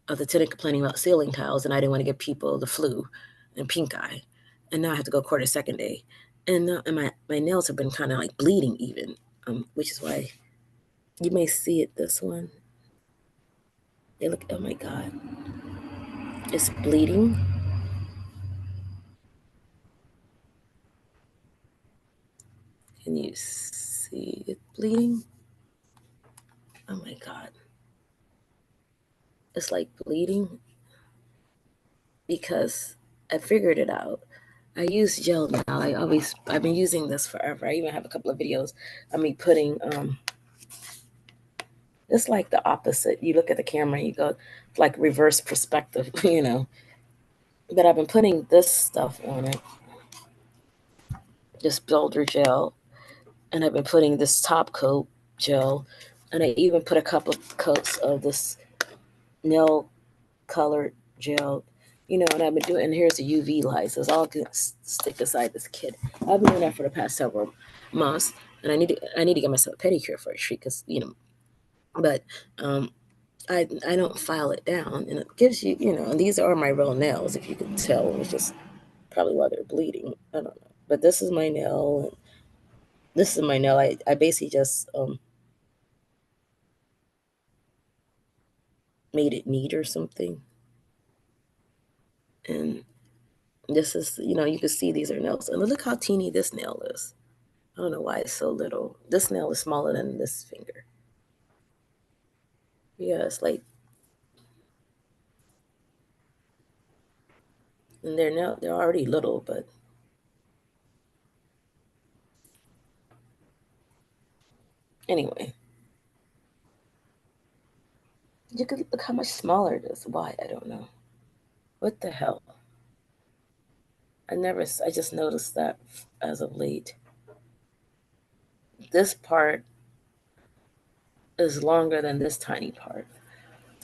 of the tenant complaining about ceiling tiles, and I didn't want to give people the flu and pink eye. And now I have to go court a second day. And my nails have been kind of like bleeding even, which is why you may see it, this one. They look, oh my God, it's bleeding. Can you see it bleeding? Oh my God. It's like bleeding because I figured it out. I use gel now. I've been using this forever. I even have a couple of videos of me putting it's like the opposite. You look at the camera and you go like reverse perspective, But I've been putting this stuff on it, this builder gel, and I've been putting this top coat gel, and I even put a couple of coats of this nail colored gel, and I've been doing, and here's the UV lights. It's all good stick aside this kid. I've been doing that for the past several months, and I need to get myself a pedicure for a treat because, but um, I don't file it down, and it gives you, and these are my real nails, if you can tell. It's just probably why they're bleeding. I don't know. But this is my nail. This is my nail. I basically just made it neat or something. And this is, you can see these are nails. And look how teeny this nail is. I don't know why it's so little. This nail is smaller than this finger. Yeah, it's like, and they're already little, but Anyway, you could look how much smaller it is. Why? I don't know. What the hell? I just noticed that as of late. This part is longer than this tiny part.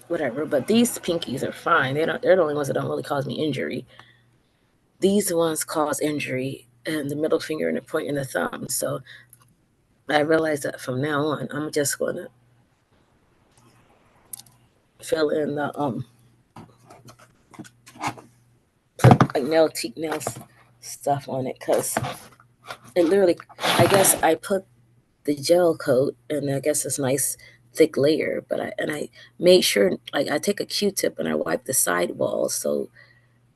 Whatever, but these pinkies are fine. They're the only ones that don't really cause me injury. These ones cause injury, and the middle finger and the point and the thumb. So I realized that from now on, I'm just gonna fill in the put like nail stuff on it, because it literally, I guess I put the gel coat, and I guess it's nice thick layer, but I made sure, like, I take a Q-tip and I wipe the side walls, so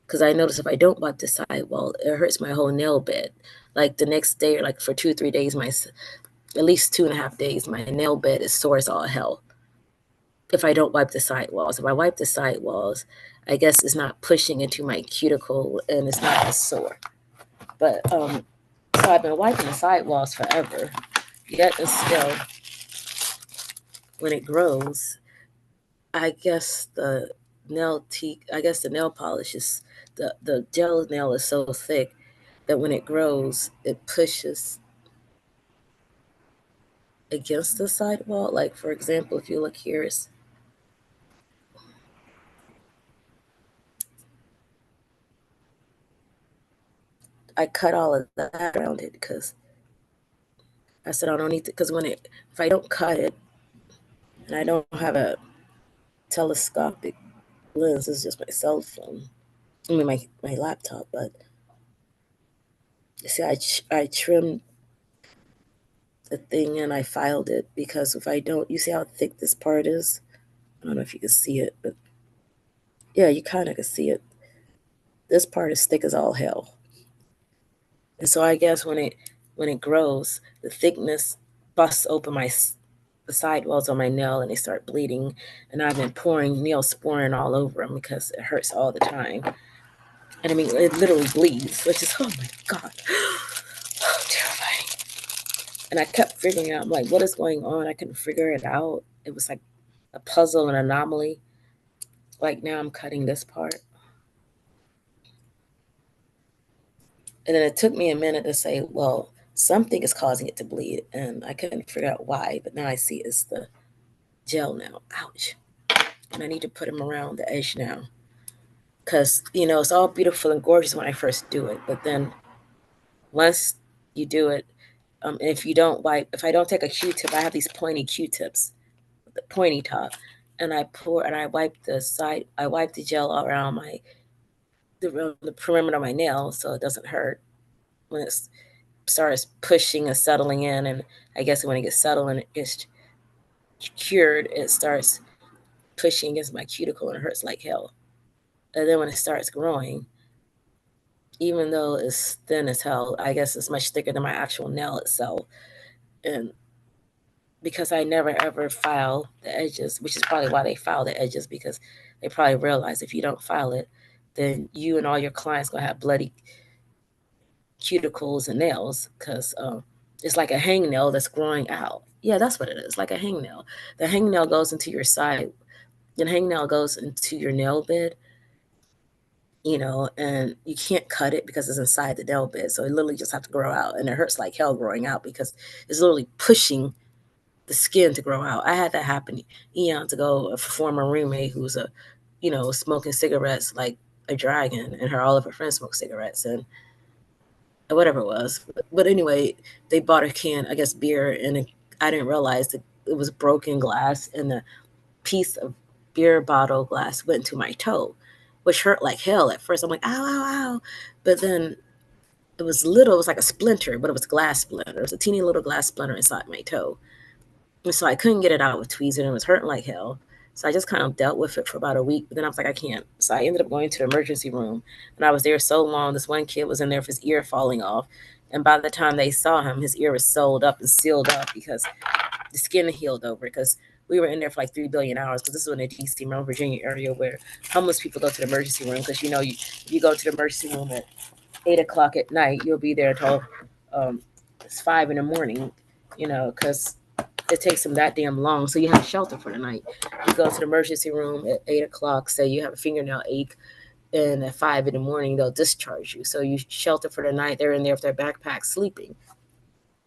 because I notice if I don't wipe the side wall, it hurts my whole nail bed. Like the next day, or like for 2 or 3 days, at least 2.5 days, my nail bed is sore as all hell. If I don't wipe the side walls, if I wipe the side walls, I guess it's not pushing into my cuticle and it's not as sore. But so I've been wiping the side walls forever. Yet and still, when it grows, I guess the nail polish is the gel nail is so thick that when it grows, it pushes against the sidewall. Like, for example, if you look here, I cut all of that around it because I said I don't need to. Because if I don't cut it, and I don't have a telescopic lens, it's just my cell phone. I mean, my laptop. But you see, I trimmed the thing and I filed it, because if I don't, you see how thick this part is? I don't know if you can see it, but yeah, you kind of can see it. This part is thick as all hell. And so I guess when it grows, the thickness busts open the sidewalls on my nail and they start bleeding. And I've been pouring Neosporin all over them because it hurts all the time. And I mean, it literally bleeds, which is, oh my God, terrifying. And I kept figuring out, like, what is going on? I couldn't figure it out. It was like a puzzle, an anomaly. Like, now I'm cutting this part. And then it took me a minute to say, well, something is causing it to bleed. And I couldn't figure out why, but now I see it's the gel now. Ouch. And I need to put them around the edge now. Because, it's all beautiful and gorgeous when I first do it. But then once you do it, if I don't take a Q-tip, I have these pointy Q-tips, the pointy top, and I wipe the gel around the perimeter of my nail so it doesn't hurt when it starts pushing and settling in. And I guess when it gets settled and it gets cured, it starts pushing against my cuticle and it hurts like hell. And then when it starts growing, even though it's thin as hell, I guess it's much thicker than my actual nail itself. And because I never ever file the edges, which is probably why they file the edges, because they probably realize if you don't file it, then you and all your clients gonna have bloody cuticles and nails, because it's like a hangnail that's growing out. Yeah, that's what it is, like a hangnail. The hangnail goes into your side, the hangnail goes into your nail bed, and you can't cut it because it's inside the nail bed. So it literally just have to grow out, and it hurts like hell growing out because it's literally pushing the skin to grow out. I had that happen eons ago. A former roommate who was smoking cigarettes like a dragon, and all of her friends smoked cigarettes and whatever it was. But anyway, they bought a can, I guess, beer, and I didn't realize that it was broken glass, and the piece of beer bottle glass went into my toe, which hurt like hell at first. I'm like, ow, ow, ow. But then it was little, it was like a splinter, but it was glass splinter. It was a teeny little glass splinter inside my toe. And so I couldn't get it out with tweezers, and it was hurting like hell. So I just kind of dealt with it for about a week, but then I was like, I can't. So I ended up going to the emergency room, and I was there so long. This one kid was in there with his ear falling off, and by the time they saw him, his ear was sewed up and sealed up because the skin healed over. Because we were in there for like 3 billion hours. Because this is in the D.C., Maryland, Virginia area where homeless people go to the emergency room. Because you go to the emergency room at 8 o'clock at night, you'll be there until it's 5 in the morning. Because it takes them that damn long. So you have shelter for the night. You go to the emergency room at 8 o'clock. Say you have a fingernail ache, and at 5 in the morning they'll discharge you. So you shelter for the night. They're in there with their backpack sleeping,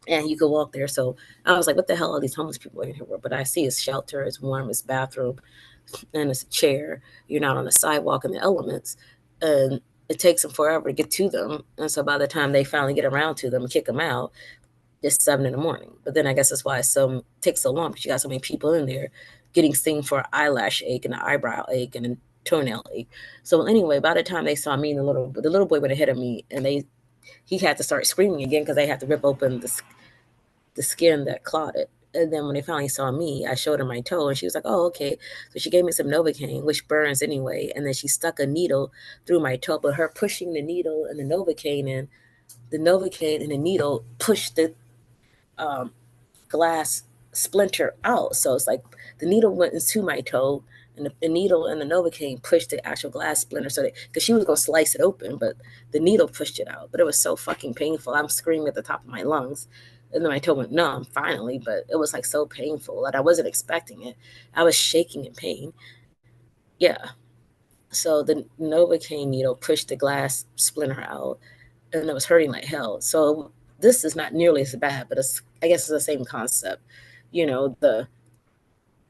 and you can walk there. So I was like, what the hell are these homeless people in here for? But I see it's shelter, it's warm, it's bathroom, and it's a chair. You're not on the sidewalk in the elements, and it takes them forever to get to them. And so by the time they finally get around to them and kick them out, it's 7 in the morning. But then I guess that's why it takes so long, because you got so many people in there getting seen for eyelash ache and an eyebrow ache and a toenail ache. So anyway, by the time they saw me, and the little boy went ahead of me, and he had to start screaming again because they had to rip open the skin that clotted. And then when they finally saw me, I showed her my toe, and she was like, "Oh, okay." So she gave me some Novocaine, which burns anyway, and then she stuck a needle through my toe. But her pushing the needle and the Novocaine and the needle pushed the um, glass splinter out. So it's like the needle went into my toe, and the needle and the Novocaine pushed the actual glass splinter. So because she was gonna slice it open, but the needle pushed it out. But it was so fucking painful. I'm screaming at the top of my lungs. And then my toe went numb finally, but it was like so painful that I wasn't expecting it. I was shaking in pain. Yeah. So the Novocaine needle pushed the glass splinter out, and it was hurting like hell. So this is not nearly as bad, but I guess it's the same concept. The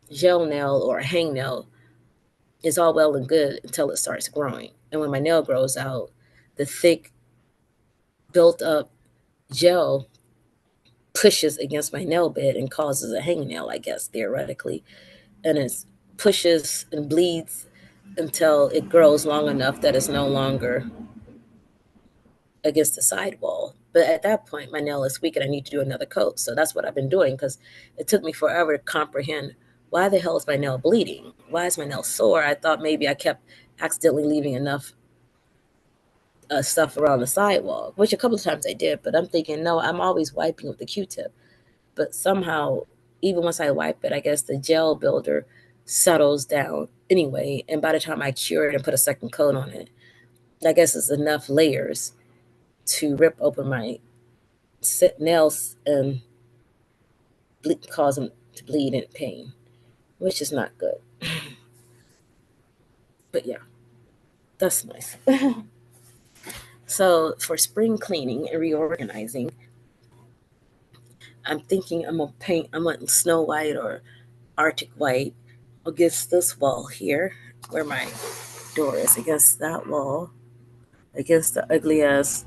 gel nail or a hangnail is all well and good until it starts growing. And when my nail grows out, the thick, built up gel pushes against my nail bed and causes a hangnail, I guess, theoretically. And it pushes and bleeds until it grows long enough that it's no longer against the sidewall. But at that point, my nail is weak and I need to do another coat. So that's what I've been doing, because it took me forever to comprehend, why the hell is my nail bleeding? Why is my nail sore? I thought maybe I kept accidentally leaving enough stuff around the sidewalk, which a couple of times I did. But I'm thinking, no, I'm always wiping with the Q-tip. But somehow, even once I wipe it, I guess the gel builder settles down anyway. And by the time I cure it and put a second coat on it, I guess it's enough layers to rip open my nails and cause them to bleed in pain, which is not good. But yeah, that's nice. So for spring cleaning and reorganizing, I'm thinking I'm wanting Snow White or Arctic White against this wall here, where my door is, against that wall, against the ugly ass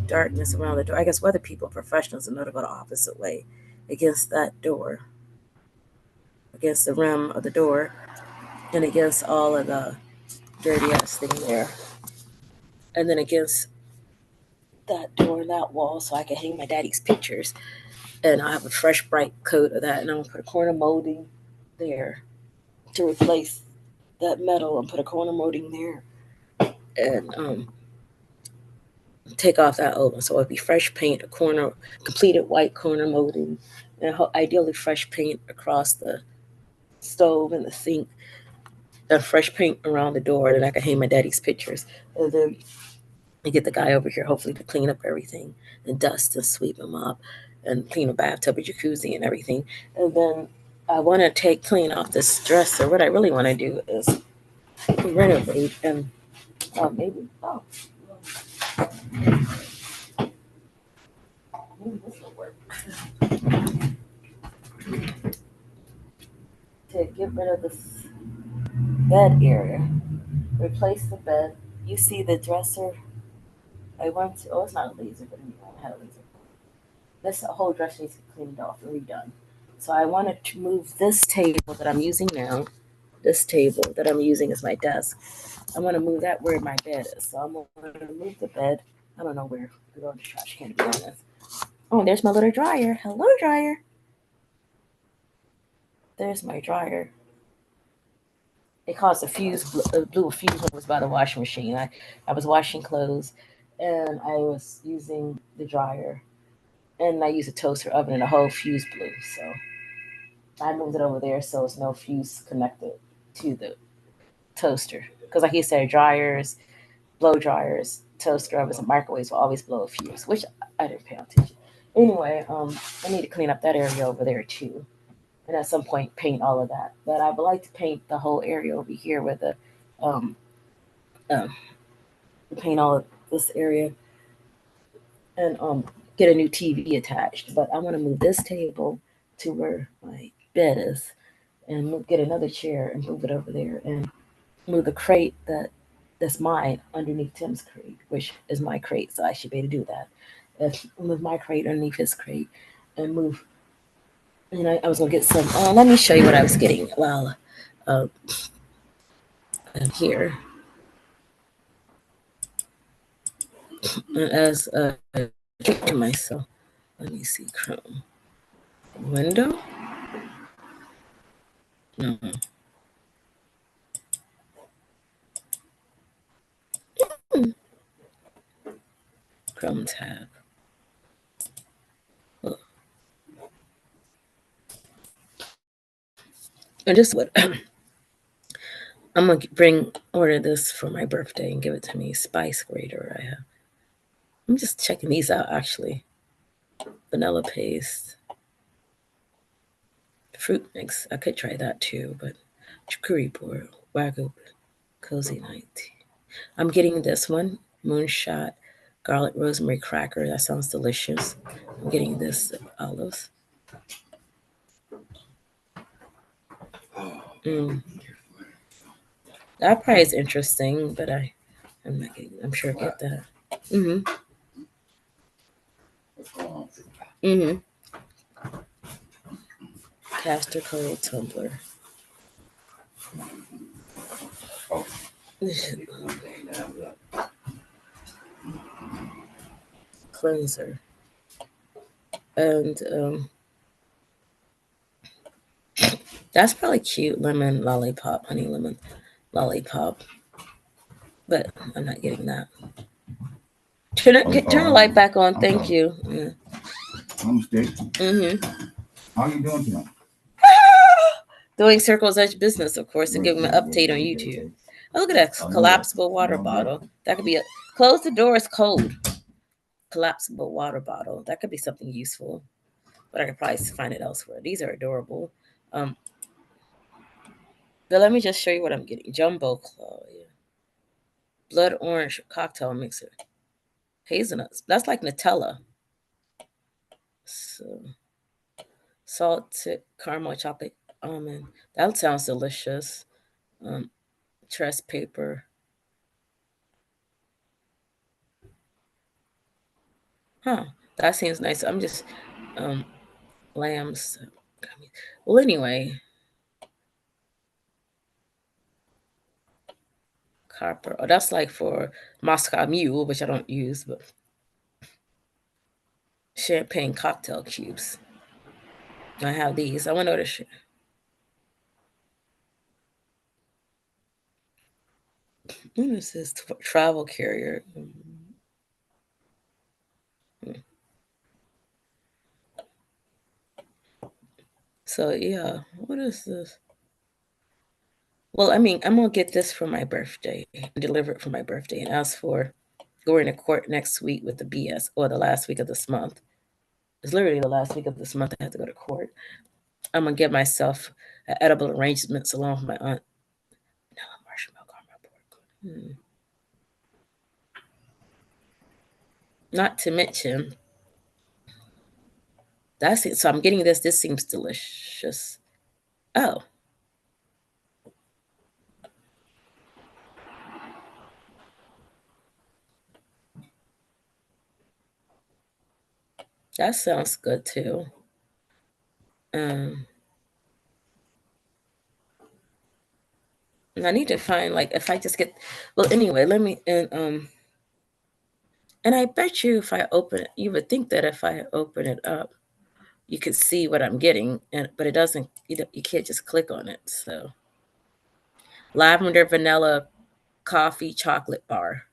darkness around the door. I guess weather people, professionals, know to go the opposite way. Against that door, against the rim of the door, and against all of the dirty ass thing there, and then against that door and that wall, so I can hang my daddy's pictures. And I have a fresh, bright coat of that, and I'm gonna put a corner molding there to replace that metal, and put a corner molding there, and take off that old one. So it'll be fresh paint, a corner, completed white corner molding, and ideally fresh paint across the stove and the sink, and fresh paint around the door that I can hang my daddy's pictures. And then I get the guy over here, hopefully, to clean up everything and dust and sweep him up and clean a bathtub, a jacuzzi, and everything. And then I want to clean off this dresser. What I really want to do is renovate and maybe this will work. To get rid of this bed area, replace the bed. You see the dresser? I went to, it's not a laser, but anyway, I had a laser. This whole dresser needs to be cleaned off and redone. So I wanted to move this table that I'm using now. This table that I'm using as my desk. I want to move that where my bed is. So I'm going to move the bed. I don't know where. I go in the trash can, to be honest. Oh, there's my little dryer. Hello, dryer. There's my dryer. It caused a fuse, blew a fuse when it was by the washing machine. I was washing clothes, and I was using the dryer, and I used a toaster oven, and the whole fuse blew. So I moved it over there so it's no fuse connected to the toaster. Because like you said, dryers, blow dryers, toaster ovens, and microwaves will always blow a fuse, which I didn't pay attention. Anyway, I need to clean up that area over there too, and at some point paint all of that. But I would like to paint the whole area over here with the um, uh, paint all of this area and get a new TV attached. But I want to move this table to where my bed is, and get another chair and move it over there, and move the crate that's mine underneath Tim's crate, which is my crate, so I should be able to do that. Move my crate underneath his crate, and move. And I was gonna get some. Let me show you what I was getting. Well, uh, here, as a treat to myself. Let me see Chrome window. No, Chrome tab. Well, and just what I'm gonna order this for my birthday and give it to me. Spice grater. I'm just checking these out actually. Vanilla paste, fruit mix. I could try that too, but chicory board, wagyu, cozy night tea. I'm getting this one, moonshot, garlic rosemary cracker. That sounds delicious. I'm getting this olives. Mm. That probably is interesting, but I'm not getting. I'm sure I get that. Mhm. Mhm. Castor coal tumbler. Cleanser. And that's probably cute. Lemon lollipop, honey lemon lollipop. But I'm not getting that. Turn the light back on. Thank you. Yeah. Mm-hmm. How are you doing tonight? Doing Circle's Edge business, of course, to give them an update on YouTube. Oh, look at that collapsible water bottle. That could be a close the door. It's cold. Collapsible water bottle. That could be something useful, but I could probably find it elsewhere. These are adorable. Um, but let me just show you what I'm getting. Jumbo claw. Yeah. Blood orange cocktail mixer. Hazelnuts. That's like Nutella. So, salted caramel chocolate almond. That sounds delicious. Um, Tress paper. Huh. That seems nice. I'm just um lambs. Well, anyway, copper. Oh, that's like for Moscow Mule, which I don't use, but champagne cocktail cubes. I have these. I went over to what is this? Travel carrier. So yeah, what is this? Well, I mean, I'm gonna get this for my birthday and deliver it for my birthday, and ask for going to court next week with the BS or the last week of this month. It's literally the last week of this month. I have to go to court. I'm gonna get myself edible arrangements along with my aunt. No, marshmallow caramel pork. Not to mention that's it. So I'm getting this. This seems delicious. Oh, that sounds good too. Um, and I need to find like if I just get. Well, anyway, let me and I bet you if I open it, you would think that if I open it up, you could see what I'm getting, and but it doesn't. You can't just click on it. So lavender vanilla coffee chocolate bar.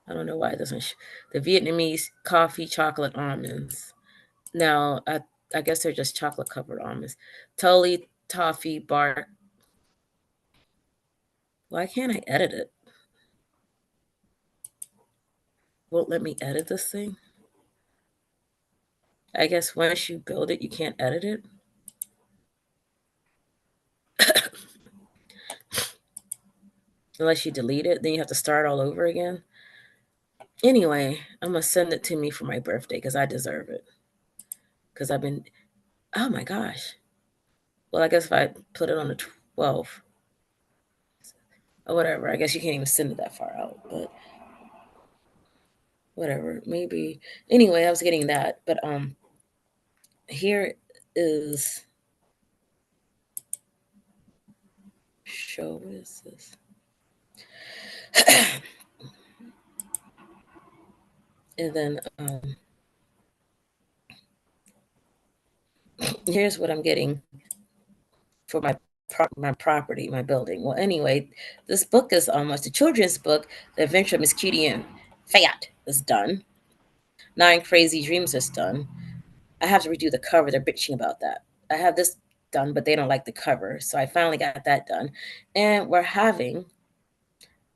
I don't know why it doesn't. The Vietnamese coffee chocolate almonds. Now I guess they're just chocolate covered almonds. Tully toffee bar. Why can't I edit it? won't let me edit this thing. I guess once you build it, you can't edit it. Unless you delete it, then you have to start all over again. Anyway, I'm going to send it to me for my birthday because I deserve it. Because I've been, oh my gosh. Well, I guess if I put it on the 12th or whatever, I guess you can't even send it that far out. But whatever, maybe. Anyway, I was getting that. But here is, show, what is this? And then here's what I'm getting for my property, my building. Well, anyway, this book is almost a children's book. The Adventure of Miss Cutie and Fayette is done. 9 Crazy Dreams is done. I have to redo the cover. They're bitching about that. I have this done, but they don't like the cover. So I finally got that done. And we're having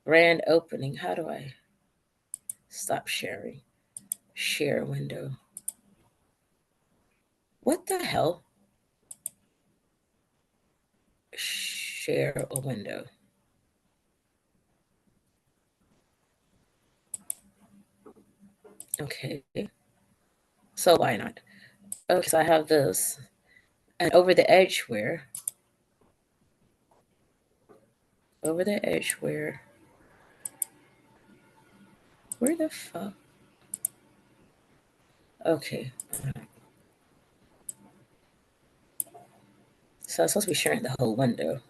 grand opening. How do I stop sharing? Share window. What the hell? Share a window. Okay. So why not? Okay, so I have this. And over the edge where where the fuck? Okay. So I'm supposed to be sharing the whole window.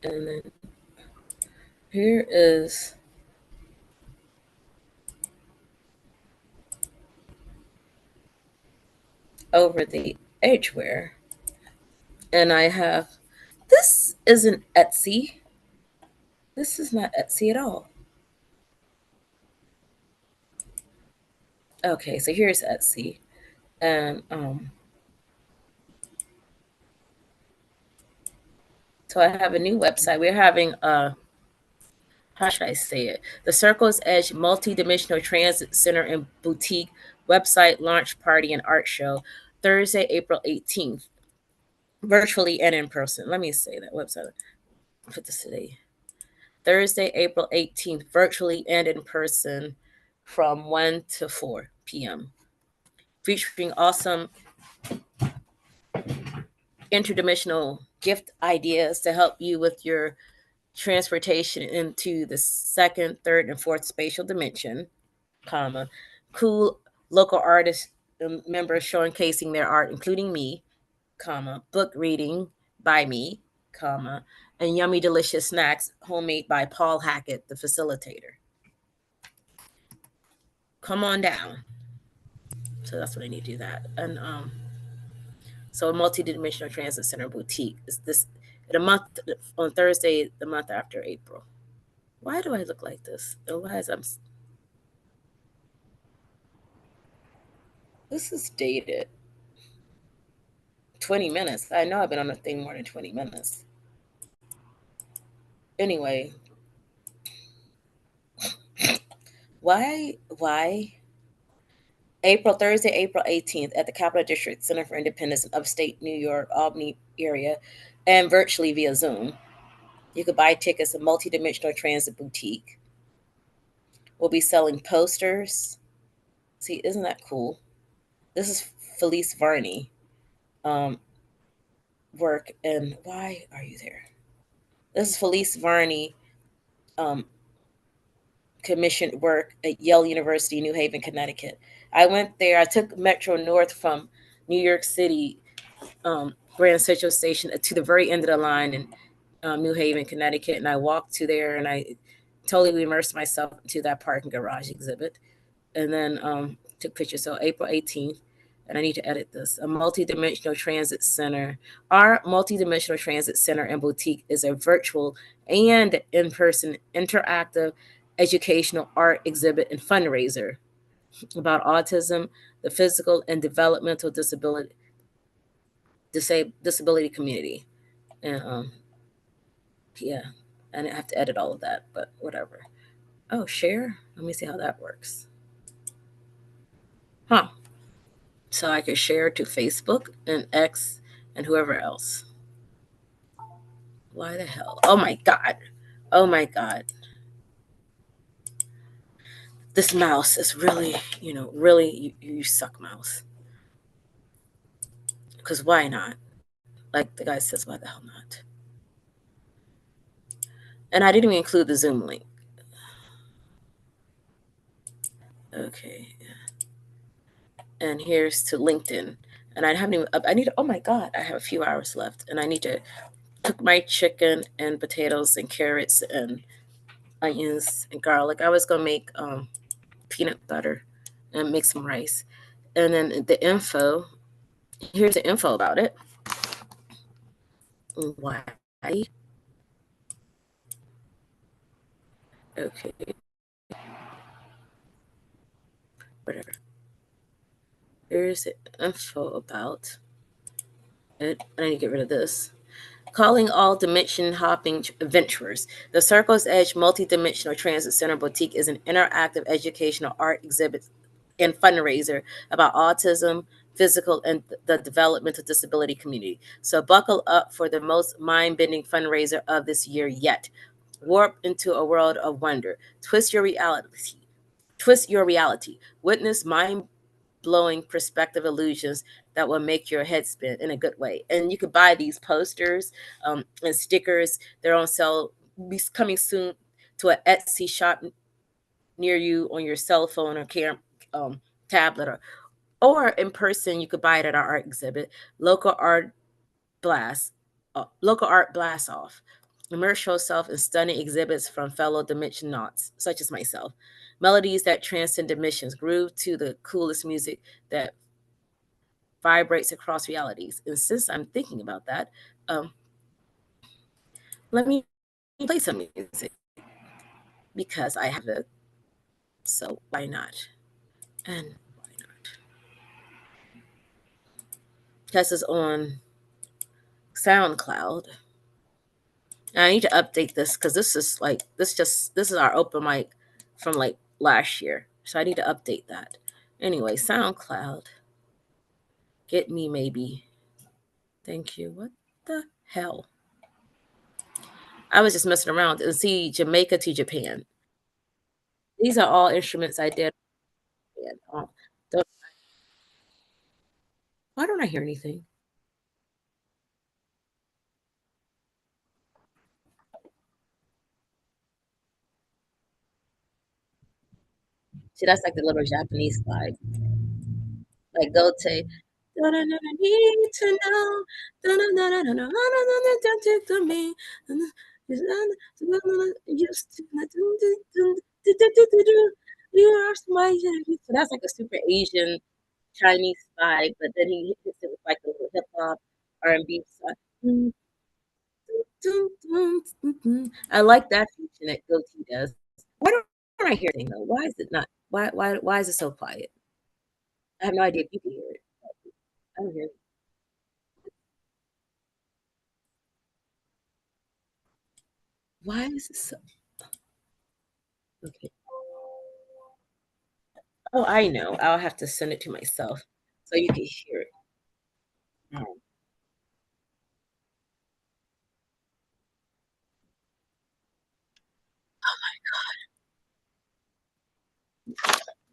And then here is over the edgeware. And I have, this isn't Etsy. This is not Etsy at all. Okay, so here's Etsy. And so I have a new website. We're having how should I say it? The Circle's Edge Multidimensional Transit Center and Boutique website launch party and art show Thursday, April 18th, virtually and in person. Let me say that website. Put this today. Thursday, April 18th, virtually and in person from 1 to 4 p.m. Featuring awesome interdimensional gift ideas to help you with your transportation into the second, third, and fourth spatial dimension, comma, cool local artists members showcasing their art, including me, comma, book reading by me, comma, and yummy delicious snacks homemade by Paul Hackett, the facilitator. Come on down. So that's what I need to do that. And so a multi-dimensional transit center boutique is this in a month on Thursday, the month after April. Why do I look like this? Oh, why is I'm this is dated. 20 minutes. I know I've been on the thing more than 20 minutes. Anyway, why Thursday, April 18th at the Capital District Center for Independence in upstate New York, Albany area, and virtually via Zoom. You could buy tickets at Multidimensional Transit Boutique. We'll be selling posters. See, isn't that cool? This is Felice Varney work. And why are you there? This is Felice Varney commissioned work at Yale University, New Haven, Connecticut. I went there. I took Metro North from New York City, Grand Central Station to the very end of the line in New Haven, Connecticut, and I walked to there and I totally immersed myself into that parking garage exhibit, and then took pictures. So April 18th, and I need to edit this. A multidimensional transit center. Our multidimensional transit center and boutique is a virtual and in-person interactive educational art exhibit and fundraiser about autism, the physical and developmental disability community. And yeah, I didn't have to edit all of that, but whatever. Oh, share. Let me see how that works. Huh. So I could share to Facebook and X and whoever else. Why the hell? Oh my god. Oh my god. This mouse is really, really, you suck, mouse. Because why not? Like the guy says, why the hell not? And I didn't even include the Zoom link. Okay. And here's to LinkedIn. And I haven't even, I need, oh my God, I have a few hours left. And I need to cook my chicken and potatoes and carrots and onions and garlic. I was going to make peanut butter and make some rice. And then the info, here's the info about it. Why? Okay. Whatever. Here's the info about it. I need to get rid of this. Calling all dimension hopping adventurers. The Circle's Edge Multidimensional Transit Center Boutique is an interactive educational art exhibit and fundraiser about autism, physical, and the developmental disability community. So buckle up for the most mind-bending fundraiser of this year yet. Warp into a world of wonder. Twist your reality. Twist your reality. Witness mind blowing perspective illusions that will make your head spin in a good way. And you could buy these posters and stickers. They're on sale, be coming soon to an Etsy shop near you on your cell phone or tablet, or in person. You could buy it at our art exhibit, local art blast, local art blast off. Immerse yourself in stunning exhibits from fellow dimension knots, such as myself. Melodies that transcend dimensions, groove to the coolest music that vibrates across realities. And since I'm thinking about that, um, let me play some music because I have it. So why not? And why not? Because it's on SoundCloud. And I need to update this because this is like this is our open mic from like last year. So I need to update that. Anyway, SoundCloud. Get me maybe. Thank you. What the hell? I was just messing around and see Jamaica to Japan. These are all instruments I did. Don't, why don't I hear anything? See, that's like the little Japanese vibe. Like go to need to know. Take to me. Used to you are my so that's like a super Asian Chinese vibe, but then he hits it with like a little hip hop R&B side. I like that feature that Goatee does. Why don't I hear anything though? Why is it not? Why is it so quiet? I have no idea if you can hear it. I don't hear it. Why is it so okay? Oh, I know. I'll have to send it to myself so you can hear it. Oh,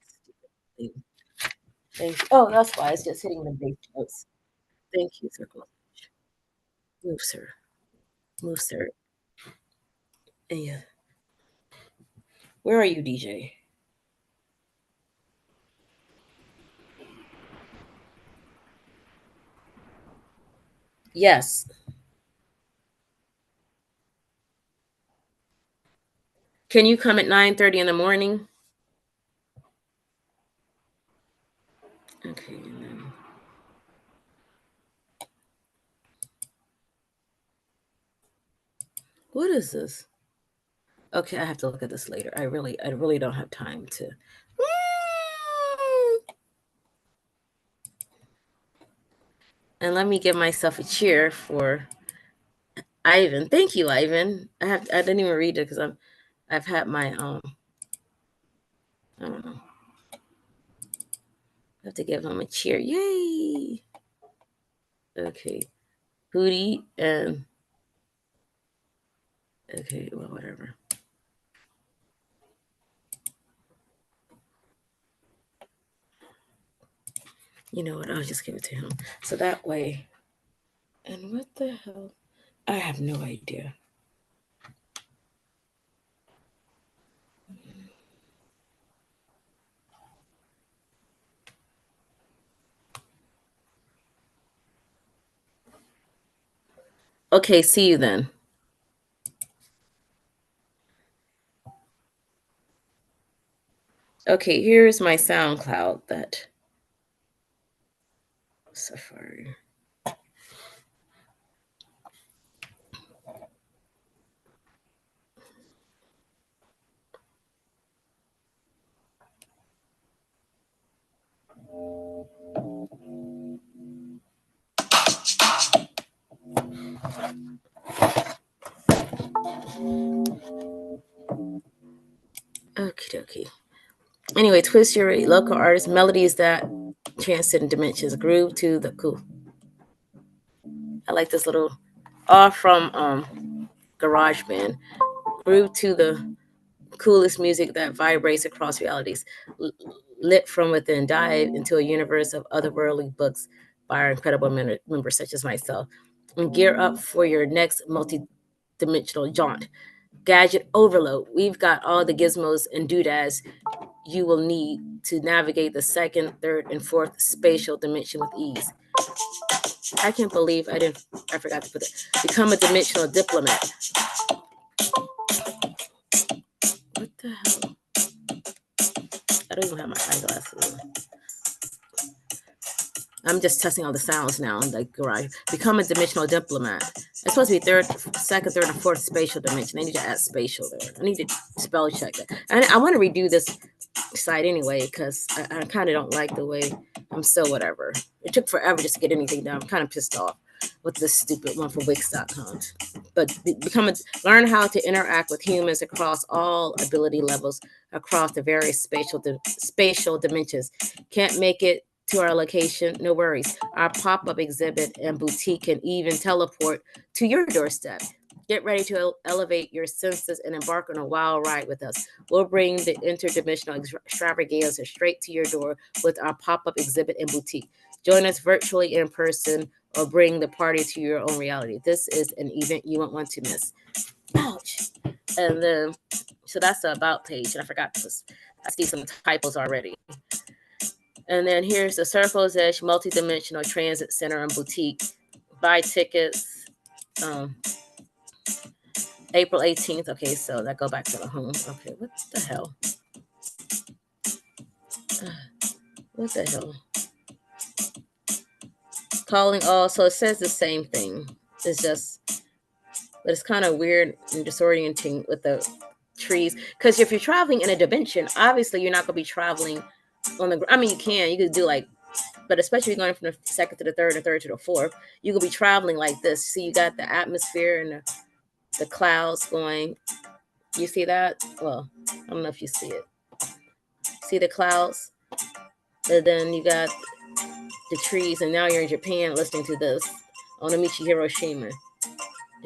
stupid thing. Thank you. Oh, that's why it's just hitting the big notes. Thank you, Circle. Move, sir. Move, sir. Yeah. Where are you, DJ? Yes. Can you come at 9:30 in the morning? Okay. And then, what is this? Okay, I have to look at this later. I really don't have time to. And let me give myself a cheer for Ivan. Thank you, Ivan. I didn't even read it because I've had my I don't know. I have to give him a cheer. Yay! Okay. Hootie and okay, well, whatever. You know what? I'll just give it to him. So that way. And what the hell? I have no idea. Okay, see you then. Okay, here's my SoundCloud that Safari. Okie dokie. Anyway, twist your local artist melodies that transcend dimensions. Groove to the cool. I like this little off from GarageBand. Groove to the coolest music that vibrates across realities. Lit from within, dive into a universe of otherworldly books by our incredible members such as myself. And gear up for your next multi-dimensional jaunt. Gadget overload. We've got all the gizmos and doodads you will need to navigate the second, third, and fourth spatial dimension with ease. I can't believe I forgot to put it. Become a dimensional diplomat. What the hell? I don't even have my eyeglasses on. I'm just testing all the sounds now in the garage. Become a dimensional diplomat. It's supposed to be second, third, and fourth spatial dimension. I need to add spatial there. I need to spell check that. And I want to redo this site anyway because I kind of don't like the way I'm so whatever. It took forever just to get anything done. I'm kind of pissed off with this stupid one for Wix.com. But learn how to interact with humans across all ability levels across the various spatial dimensions. Can't make it to our location? No worries. Our pop-up exhibit and boutique can even teleport to your doorstep. Get ready to elevate your senses and embark on a wild ride with us. We'll bring the interdimensional extravaganza straight to your door with our pop-up exhibit and boutique. Join us virtually in person or bring the party to your own reality. This is an event you won't want to miss. Ouch. And then, so that's the about page. And I forgot this. I see some typos already. And then here's the Circle's Edge Multidimensional Transit Center and Boutique. Buy tickets April 18th. Okay, so that go back to the home. Okay, what the hell? What the hell? Calling all. So it says the same thing. It's just, but it's kind of weird and disorienting with the trees. Because if you're traveling in a dimension, obviously you're not going to be traveling on the. I mean, you could do like, but especially going from the second to the third and third to the fourth, you could be traveling like this. See, you got the atmosphere and the clouds going. You see that? Well, I don't know if you see it. See the clouds? And then you got the trees, and now you're in Japan listening to this on Amici Hiroshima.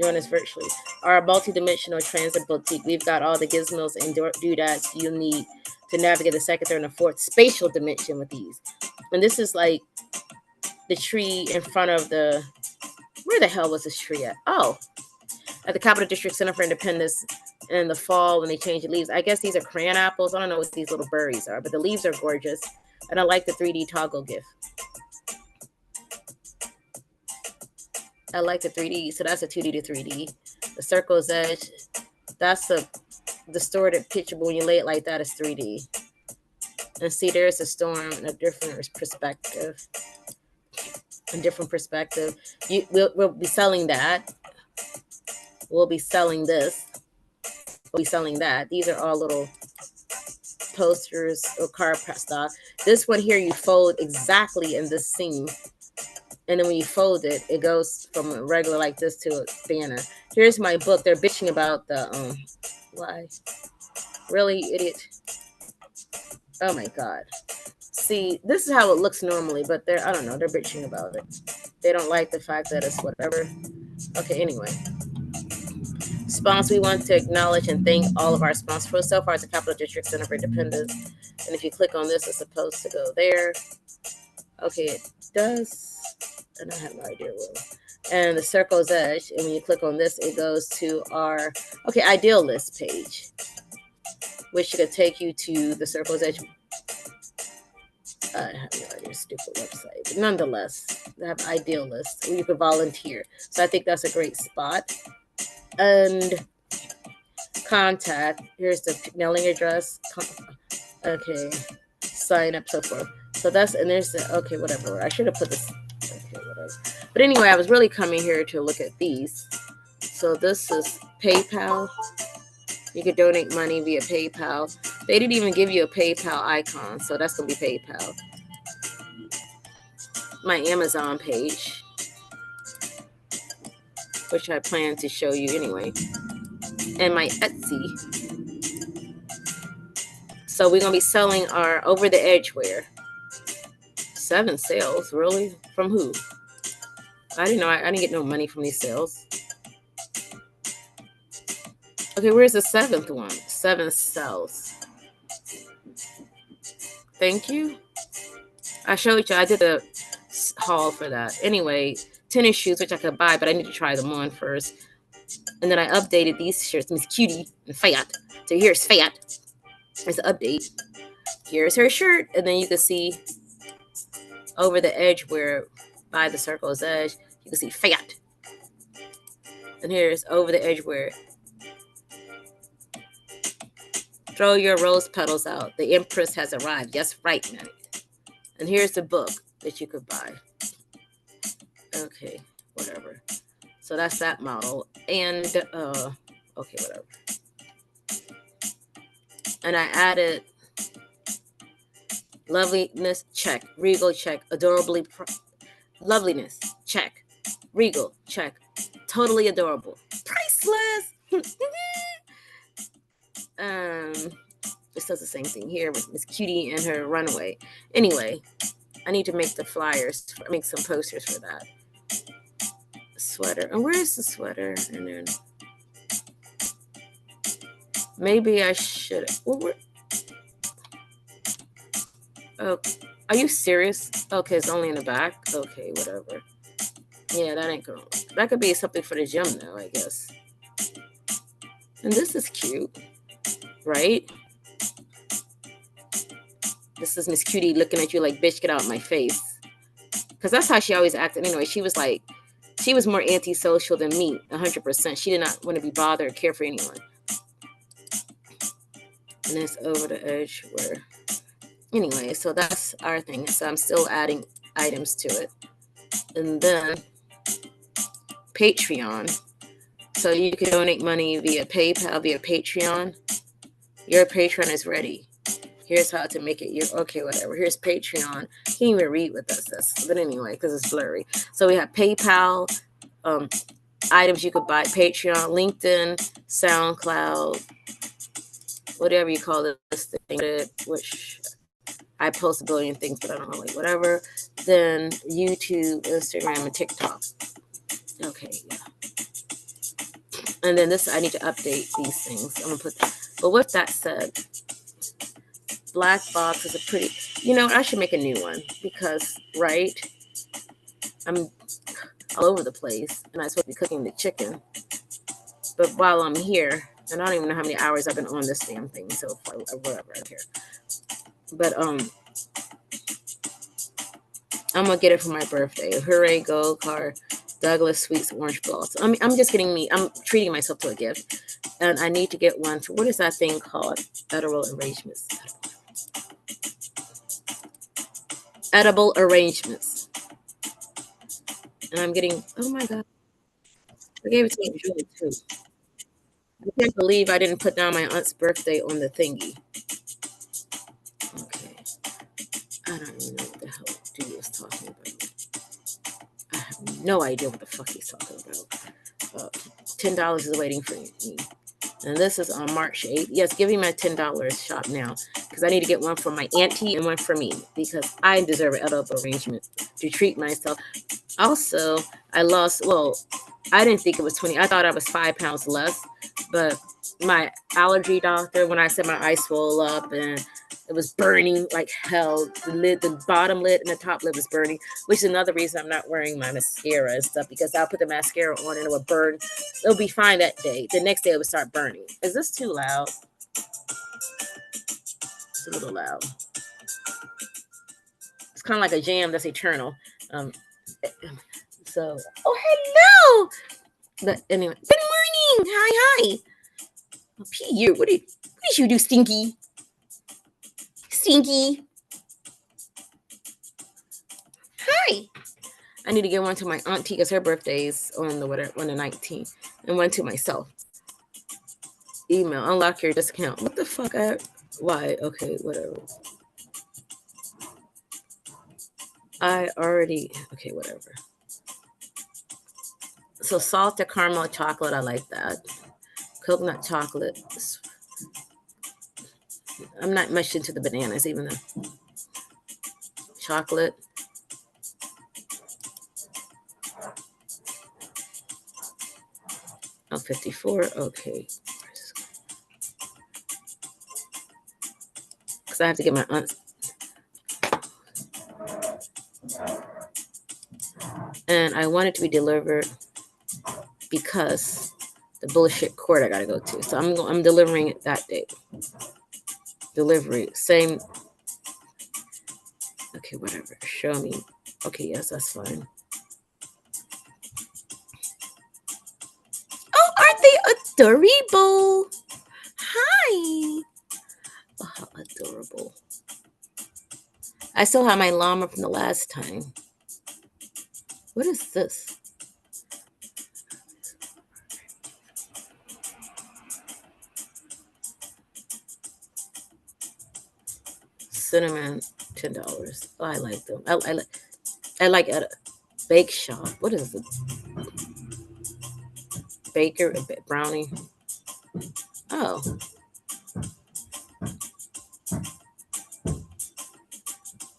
Join us virtually. Our multidimensional transit boutique. We've got all the gizmos and doodads you need to navigate the second, third, and fourth spatial dimension with ease. And this is like the tree in front of the. Where the hell was this tree at? Oh, at the Capital District Center for Independence in the fall when they change the leaves. I guess these are crayon apples. I don't know what these little berries are, but the leaves are gorgeous. And I like the 3D toggle GIF. I like the 3D. So that's a 2D to 3D. The Circle's Edge, that's a distorted picture, but when you lay it like that, it's 3D. And see, there's a storm in a different perspective. We'll be selling that. We'll be selling this. We'll be selling that. These are all little posters or card stock. This one here you fold exactly in this seam. And then when you fold it, it goes from a regular like this to a banner. Here's my book. They're bitching about the why? Really, idiot? Oh my god. See, this is how it looks normally, but I don't know, they're bitching about it. They don't like the fact that it's whatever. Okay, anyway. Sponsors, we want to acknowledge and thank all of our sponsors. So far, it's the Capital District Center for Independence. And if you click on this, it's supposed to go there. Okay, it does. And I have no idea where. And the circle's edge. And when you click on this, it goes to our, ideal list page, which could take you to the circle's edge. I have no idea, stupid website. But nonetheless, they have ideal lists where you can volunteer. So I think that's a great spot. And contact. Here's the mailing address. Okay. Sign up, so forth. So that's, and there's the, okay, whatever. I should have put this. Okay, whatever. But anyway, I was really coming here to look at these. So this is PayPal. You could donate money via PayPal. They didn't even give you a PayPal icon, so that's going to be PayPal. My Amazon page, which I plan to show you anyway, and my Etsy. So we're going to be selling our over the edge wear. 7 sales, really? From who? I didn't know. I didn't get no money from these sales. Okay, where's the 7th one? 7 sales. Thank you. I showed you. I did a haul for that. Anyway, tennis shoes, which I could buy, but I need to try them on first. And then I updated these shirts. Miss Cutie and Fayette. So here's Fayette. There's an update. Here's her shirt. And then you can see over the edge where by the circle's edge, you can see Fayette. And here's over the edge where throw your rose petals out. The Empress has arrived. Yes, right, man. And here's the book that you could buy. Okay, whatever. So that's that model. And, okay, whatever. And I added loveliness, check. Regal, check. Adorably, loveliness, check. Regal, check. Totally adorable. Priceless. This does the same thing here with Miss Cutie and her runaway. Anyway, I need to make the flyers, make some posters for that. Sweater. And where's the sweater? And then maybe I should. Oh, are you serious? Okay, it's only in the back. Okay, whatever. Yeah, that ain't gonna work. That could be something for the gym though, I guess. And this is cute, right? This is Miss Cutie looking at you like, bitch, get out of my face. Because that's how she always acted anyway. She was more antisocial than me, 100%. She did not want to be bothered or care for anyone. And it's over the edge where... Anyway, so that's our thing. So I'm still adding items to it. And then Patreon. So you can donate money via PayPal, via Patreon. Your Patreon is ready. Here's how to make it. Okay, whatever. Here's Patreon. Can't even read what that says. But anyway, because it's blurry. So we have PayPal, items you could buy, Patreon, LinkedIn, SoundCloud, whatever you call this thing, which I post a billion things, but I don't know, like whatever. Then YouTube, Instagram, and TikTok. Okay, yeah. And then this, I need to update these things. I'm gonna put. But with that said, Black Box is a pretty. I should make a new one because, right? I'm all over the place, and I'm supposed to be cooking the chicken. But while I'm here, and I don't even know how many hours I've been on this damn thing so far, whatever, I don't care. But I'm gonna get it for my birthday. Hooray, gold card, Douglas Sweets orange gloss. I'm treating myself to a gift, and I need to get one for what is that thing called? Edible arrangements. Edible arrangements. And I'm getting. Oh my god! I gave it to my Julie too. I can't believe I didn't put down my aunt's birthday on the thingy. Okay. I don't even know what the hell Dee was talking about. no idea what the fuck he's talking about. $10 is waiting for me. And this is on March 8th. Yes, give me my $10 shop now. Because I need to get one for my auntie and one for me. Because I deserve an edible arrangement to treat myself. Also, I lost, well, I didn't think it was 20. I thought I was 5 pounds less. But my allergy doctor, when I said my eyes swelled up and it was burning like hell, the bottom lid and the top lid was burning, which is another reason I'm not wearing my mascara and stuff, because I'll put the mascara on and it would burn. It'll be fine that day. The next day it would start burning. Is this too loud? It's a little loud. It's kind of like a jam that's eternal. So, oh, hello. But anyway, good morning. Hi. Oh, you. What did you do, Stinky? Stinky. Hi. I need to get one to my auntie because her birthday is on the 19th, and one to myself. Email, unlock your discount. What the fuck? Why? Okay, whatever. I already. Okay, whatever. So salted caramel chocolate, I like that. Coconut chocolate. I'm not much into the bananas, even though. Chocolate. Oh, 54. Okay. Because I have to get my aunt's. And I want it to be delivered because the bullshit court I gotta go to. So I'm delivering it that day. Delivery, same. Okay, whatever. Show me. Okay, yes, that's fine. Oh, aren't they adorable? Hi. Oh, how adorable. I still have my llama from the last time. What is this? Cinnamon, $10. Oh, I like them. I like at a bake shop. What is it? Baker brownie. Oh.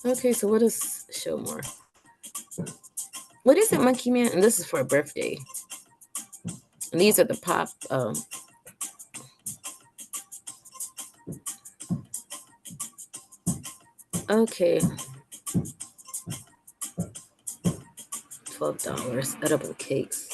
Okay, so what is show more? What is it, Monkey Man? And this is for a birthday. And these are the pop. Okay. $12 edible cakes.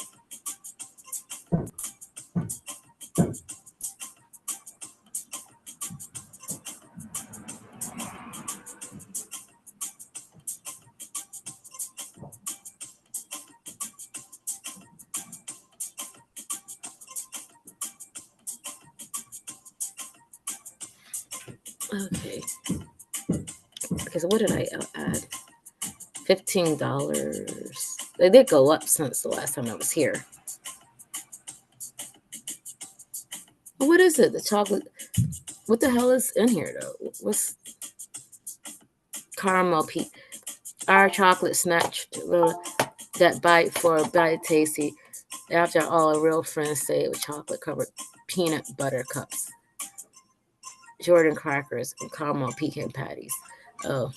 Okay. Okay, so what did I add? $15. They did go up since the last time I was here. What is it? The chocolate. What the hell is in here though? What's caramel peak? Our chocolate snatched that bite for a bite tasty. After all, real friends say it was chocolate covered peanut butter cups, Jordan crackers, and caramel pecan patties. Oh.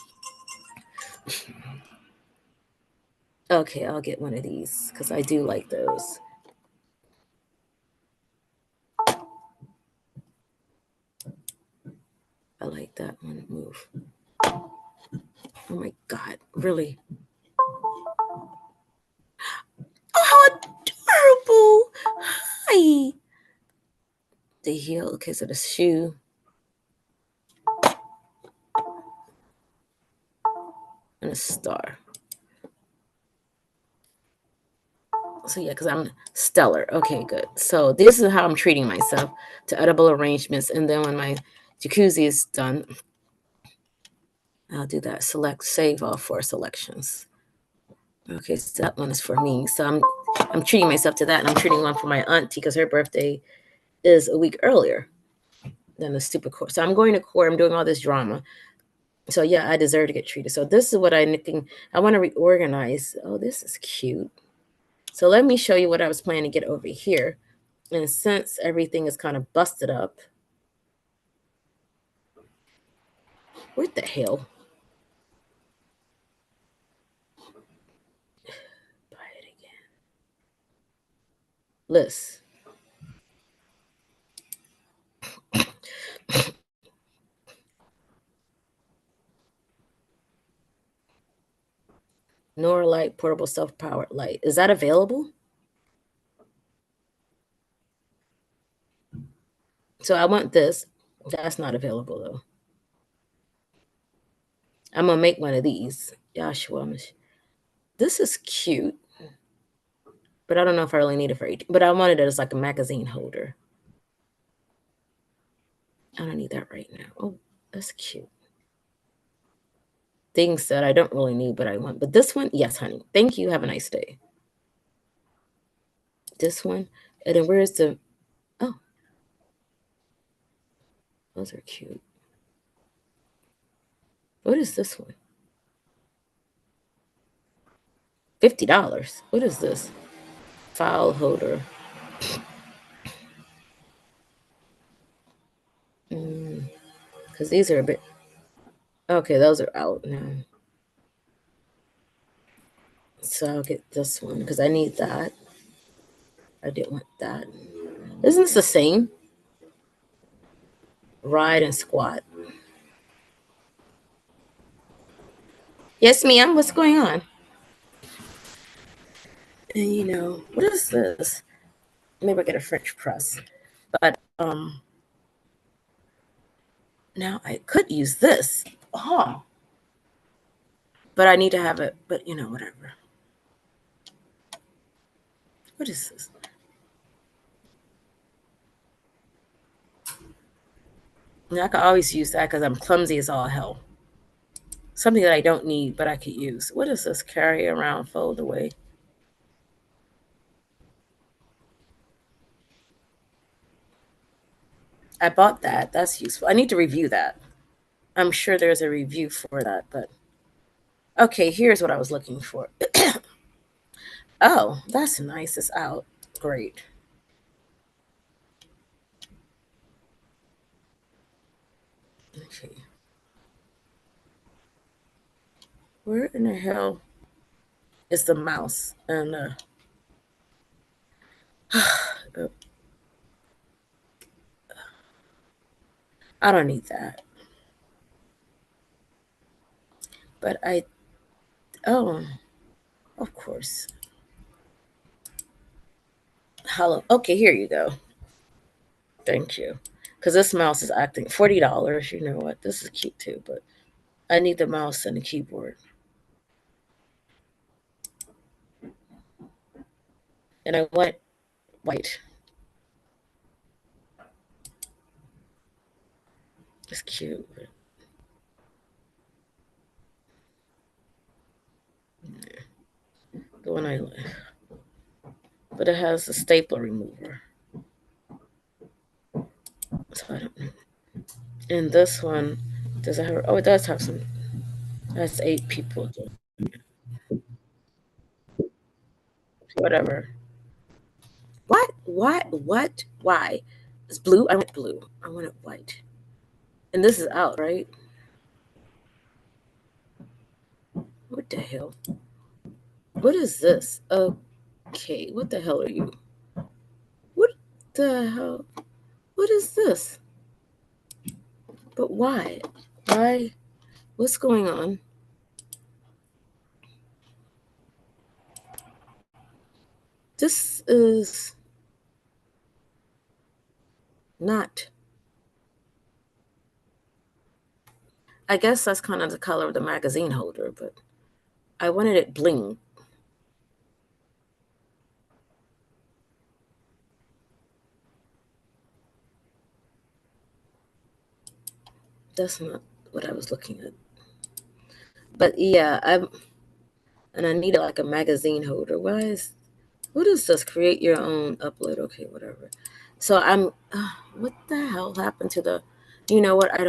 Okay, I'll get one of these because I do like those. I like that one move. Oh my God, really? Oh, how adorable! Hi. The heel. Okay, so the shoe. And a star. So yeah, because I'm stellar. Okay, good. So this is how I'm treating myself to edible arrangements. And then when my jacuzzi is done, I'll do that. Save all 4 selections. Okay, so that one is for me. So I'm treating myself to that, and I'm treating one for my auntie because her birthday is a week earlier than the stupid court. So I'm going to court. I'm doing all this drama. So yeah, I deserve to get treated. So this is what I want to reorganize. Oh, this is cute. So let me show you what I was planning to get over here. And since everything is kind of busted up, what the hell? Buy it again. List. Nor light portable self-powered light. Is that available? So I want this. That's not available though. I'm gonna make one of these. Joshua. This is cute. But I don't know if I really need it for 18. But I wanted it as like a magazine holder. I don't need that right now. Oh, that's cute. Things that I don't really need, but I want. But this one, yes, honey. Thank you. Have a nice day. This one. And then where's the... Oh. Those are cute. What is this one? $50. What is this? File holder. Because these are a bit... Okay, those are out now. So I'll get this one because I need that. I didn't want that. Isn't this the same? Ride and squat. Yes, ma'am. What's going on? And you know, what is this? Maybe I get a French press. But now I could use this. Oh. But I need to have it, but you know, whatever. What is this? I could always use that because I'm clumsy as all hell. Something that I don't need, but I could use. What is this? Carry around, fold away. I bought that. That's useful. I need to review that. I'm sure there's a review for that, but okay, here's what I was looking for. Oh, that's nice. It's out. Great. Okay. Where in the hell is the mouse? And I don't need that. But oh, of course. Hello. Okay, here you go. Thank you. Because this mouse is acting $40. You know what? This is cute too, but I need the mouse and the keyboard. And I want white. It's cute. The one I like. But it has a stapler remover. So I don't know. And this one, does it have... Oh, it does have some... That's 8 people. Whatever. What? What? Why? It's blue? I want blue. I want it white. And this is out, right? What the hell? What is this? Okay, what the hell are you? What the hell? What is this? But why? Why? What's going on? This is not. I guess that's kind of the color of the magazine holder, but I wanted it bling. That's not what I was looking at. But yeah, and I needed like a magazine holder. What is this? Create your own upload. Okay, whatever. So what the hell happened to the, you know what? I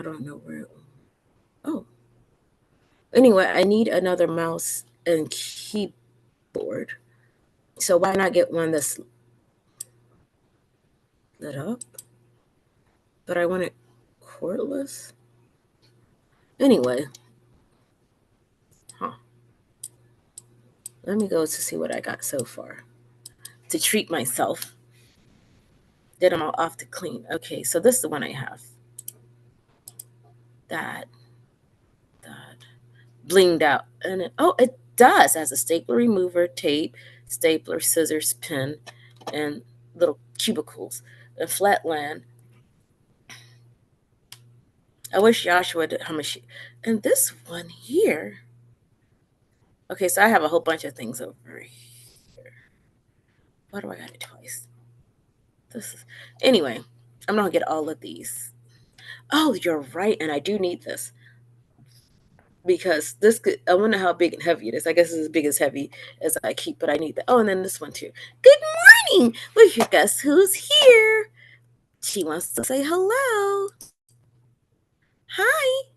don't know where. Oh, anyway, I need another mouse and keyboard. So why not get one that's lit up? But I want it cordless. Anyway, huh? Let me go to see what I got so far to treat myself. Then I'm all off to clean. Okay, so this is the one I have. That blinged out, and it does. It has a stapler remover, tape, stapler, scissors, pen, and little cubicles, a flat land. I wish Joshua did how much. And this one here. Okay, so I have a whole bunch of things over here. Why do I got it twice? This is anyway. I'm gonna get all of these. Oh, you're right, and I do need this because this could. I wonder how big and heavy it is. I guess it's as big as heavy as I keep, but I need that. Oh, and then this one too. Good morning. Well, you guess who's here? She wants to say hello. Hi.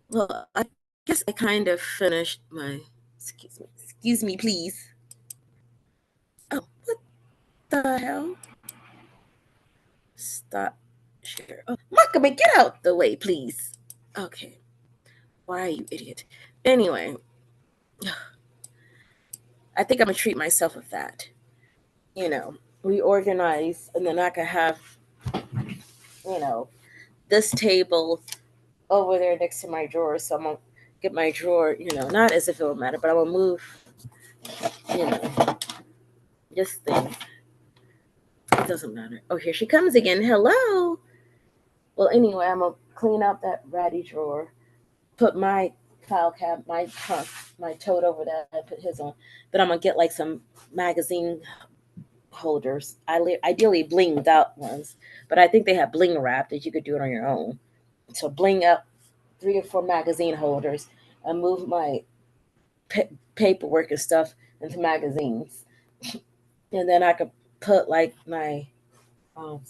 Well, I guess I kind of finished my. Excuse me. Excuse me, please. Oh, what the hell? Stop share. Oh, Makame, get out the way, please. Okay. Why are you idiot? Anyway, I think I'm gonna treat myself with that. Reorganize, and then I can have, you know, this table over there next to my drawer. So I'm gonna get my drawer, not as if it would matter, but I'm gonna move, you know, this thing. It doesn't matter. Oh, here she comes again. Hello. Well, anyway, I'm gonna clean up that ratty drawer, put my file cab, my trunk, my tote over that. I put his on. Then I'm gonna get like some magazine holders. Ideally blinged out ones, but I think they have bling wrap that you could do it on your own. So bling up 3 or 4 magazine holders and move my paperwork and stuff into magazines, and then I could put like my um,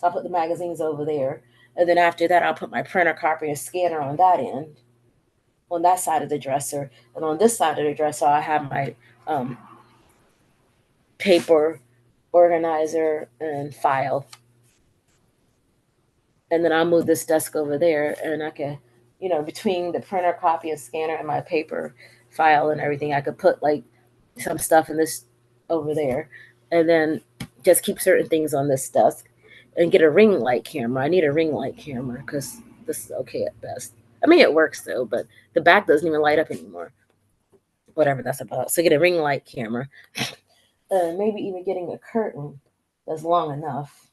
I'll put the magazines over there, and then after that I'll put my printer, copy, and scanner on that end, on that side of the dresser, and on this side of the dresser I have my um, paper organizer and file, and then I'll move this desk over there, and I can, between the printer, copy, and scanner, and my paper file and everything, I could put like some stuff in this over there, and then just keep certain things on this desk, and get a ring light camera. I need a ring light camera because this is okay at best. I mean, it works though, but the back doesn't even light up anymore. Whatever that's about. So get a ring light camera, and maybe even getting a curtain that's long enough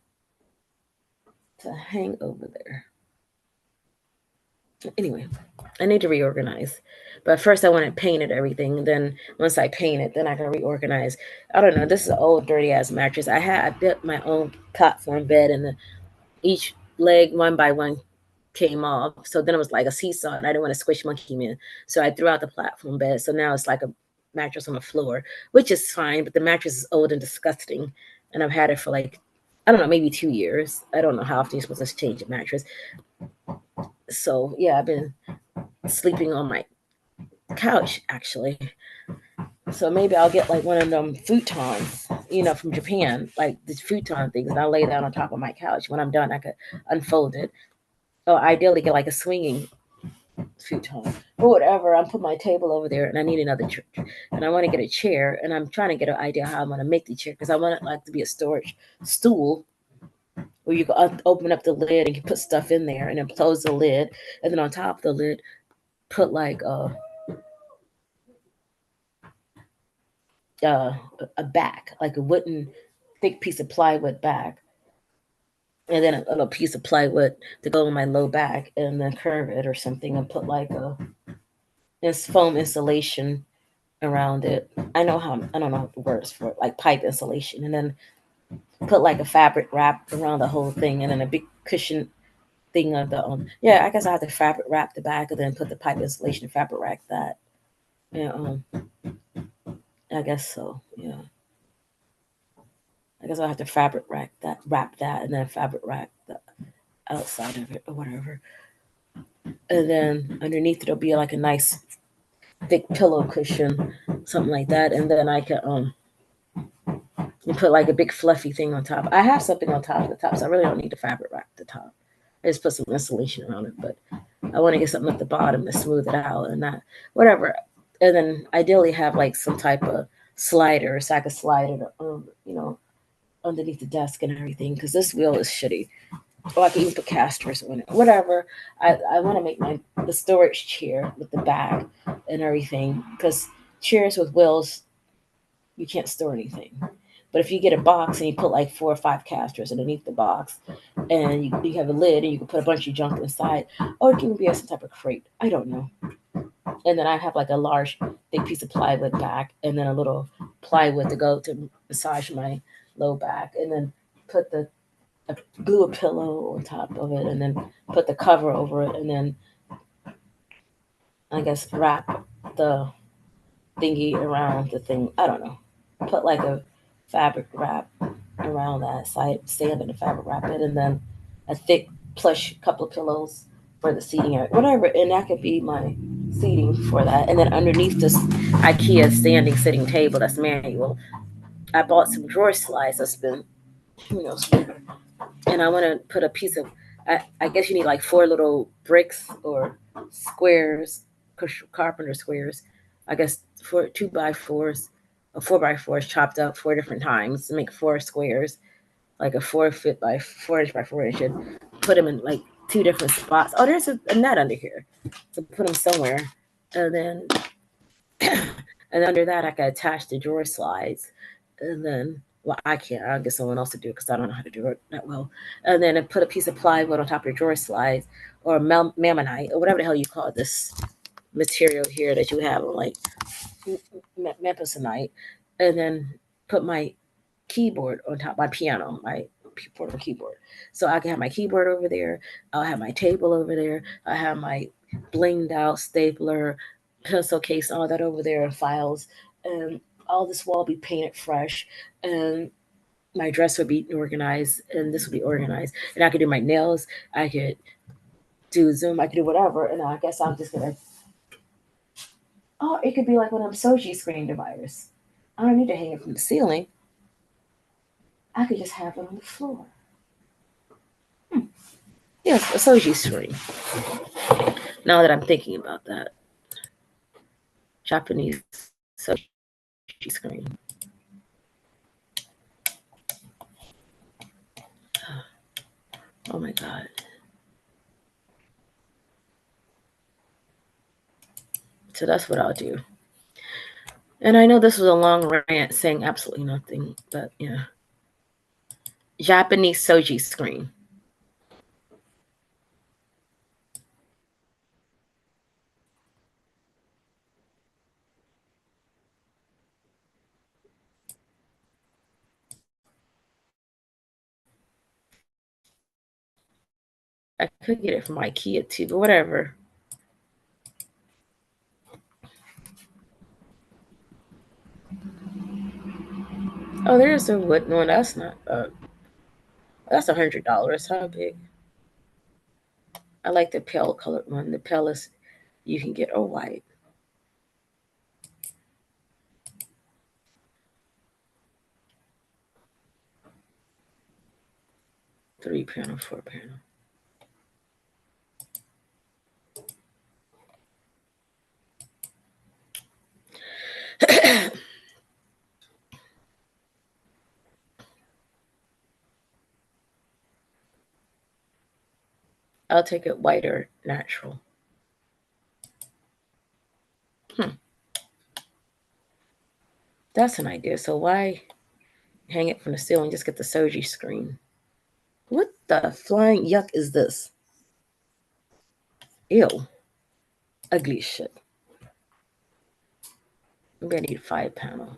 to hang over there. Anyway, I need to reorganize. But first, I want to paint it everything. Then once I paint it, then I can reorganize. I don't know. This is an old dirty ass mattress. I built my own platform bed, and each leg one by one came off. So then it was like a seesaw, and I didn't want to squish Monkey Man. So I threw out the platform bed. So now it's like a mattress on the floor, which is fine. But the mattress is old and disgusting, and I've had it for like, I don't know, maybe 2 years. I don't know how often you're supposed to change a mattress. So yeah, I've been sleeping on my couch actually. So maybe I'll get like one of them futons, from Japan, like the futon things, and I'll lay that on top of my couch. When I'm done, I could unfold it. Or ideally get like a swinging futon or whatever. I'm put my table over there, and I need another chair, and I want to get a chair, and I'm trying to get an idea how I'm going to make the chair because I want it like to be a storage stool where you can open up the lid and you put stuff in there, and then close the lid, and then on top of the lid put like uh, a back, like a wooden thick piece of plywood back, and then a little piece of plywood to go on my low back, and then curve it or something, and put like a this foam insulation around it. I don't know the words for it, like pipe insulation, and then put like a fabric wrap around the whole thing, and then a big cushion thing of the yeah. I guess I have to fabric wrap the back, and then put the pipe insulation fabric wrap that. Yeah, I guess so. Yeah. I guess I'll have to wrap that, and then fabric wrap the outside of it or whatever. And then underneath it'll be like a nice thick pillow cushion, something like that, and then I could you put like a big fluffy thing on top. I have something on top of the top, so I really don't need the fabric wrap at the top. I just put some insulation around it, but I want to get something at the bottom to smooth it out and not whatever. And then ideally have like some type of slider so I could slide it, underneath the desk and everything because this wheel is shitty. Or I can even put casters on it. Whatever. I want to make the storage chair with the bag and everything because chairs with wheels you can't store anything. But if you get a box and you put like 4 or 5 casters underneath the box, and you have a lid and you can put a bunch of junk inside, or it can be some type of crate. I don't know. And then I have like a large, big piece of plywood back, and then a little plywood to go to massage my low back, and then put glue a pillow on top of it, and then put the cover over it, and then I guess wrap the thingy around the thing. I don't know. Put like a fabric wrap around that side, stand in the fabric wrap it, and then a thick plush couple of pillows for the seating area, whatever. And that could be my seating for that. And then underneath this IKEA standing sitting table that's manual, I bought some drawer slides that's been, and I want to put a piece of. I guess you need like 4 little bricks or squares, carpenter squares. I guess 2x4s, or 4x4s chopped up 4 different times to make 4 squares, like a 4 foot by 4 inch by 4 inch, and put them in like 2 different spots. Oh, there's a net under here, so put them somewhere, and then and under that I can attach the drawer slides, and then well I can't. I'll get someone else to do it because I don't know how to do it that well. And then I put a piece of plywood on top of the drawer slides or mammonite or whatever the hell you call this material here that you have on like Memphisonite, and then put my keyboard on top, my piano, my portable keyboard. So I can have my keyboard over there. I'll have my table over there. I have my blinged out stapler, pencil case, all that over there, and files. And all this wall be painted fresh. And my dress would be organized, and this would be organized. And I could do my nails. I could do Zoom. I could do whatever. And I guess I'm just gonna. Oh, it could be like one of them Soji screen dividers. I don't need to hang it from the ceiling. I could just have it on the floor. Yes, a Soji screen. Now that I'm thinking about that, Japanese Soji screen. Oh my god. So that's what I'll do. And I know this was a long rant saying absolutely nothing, but yeah. Japanese Soji screen. I could get it from IKEA too, but whatever. Oh, there's a wood. No, that's not. That's $100. How big? I like the pale colored one. The palest you can get, or white. 3 panel, 4 panel. I'll take it white or natural. That's an idea. So why hang it from the ceiling? Just get the Soji screen. What the flying yuck is this? Ew. Ugly shit. Maybe I need 5 panel.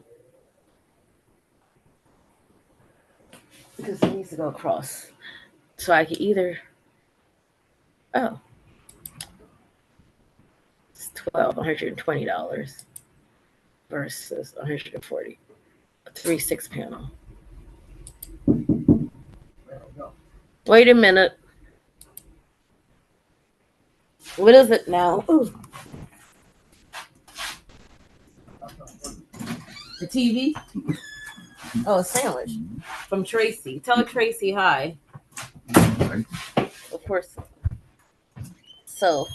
Because it needs to go across. So I can either. Oh. It's $120 versus 140. A 3/6 panel. Wait a minute. What is it now? Ooh. The TV? Oh, a sandwich from Tracy. Tell Tracy hi. Of course. So,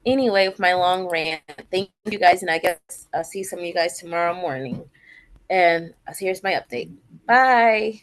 anyway, with my long rant, thank you guys, and I guess I'll see some of you guys tomorrow morning. And here's my update. Bye.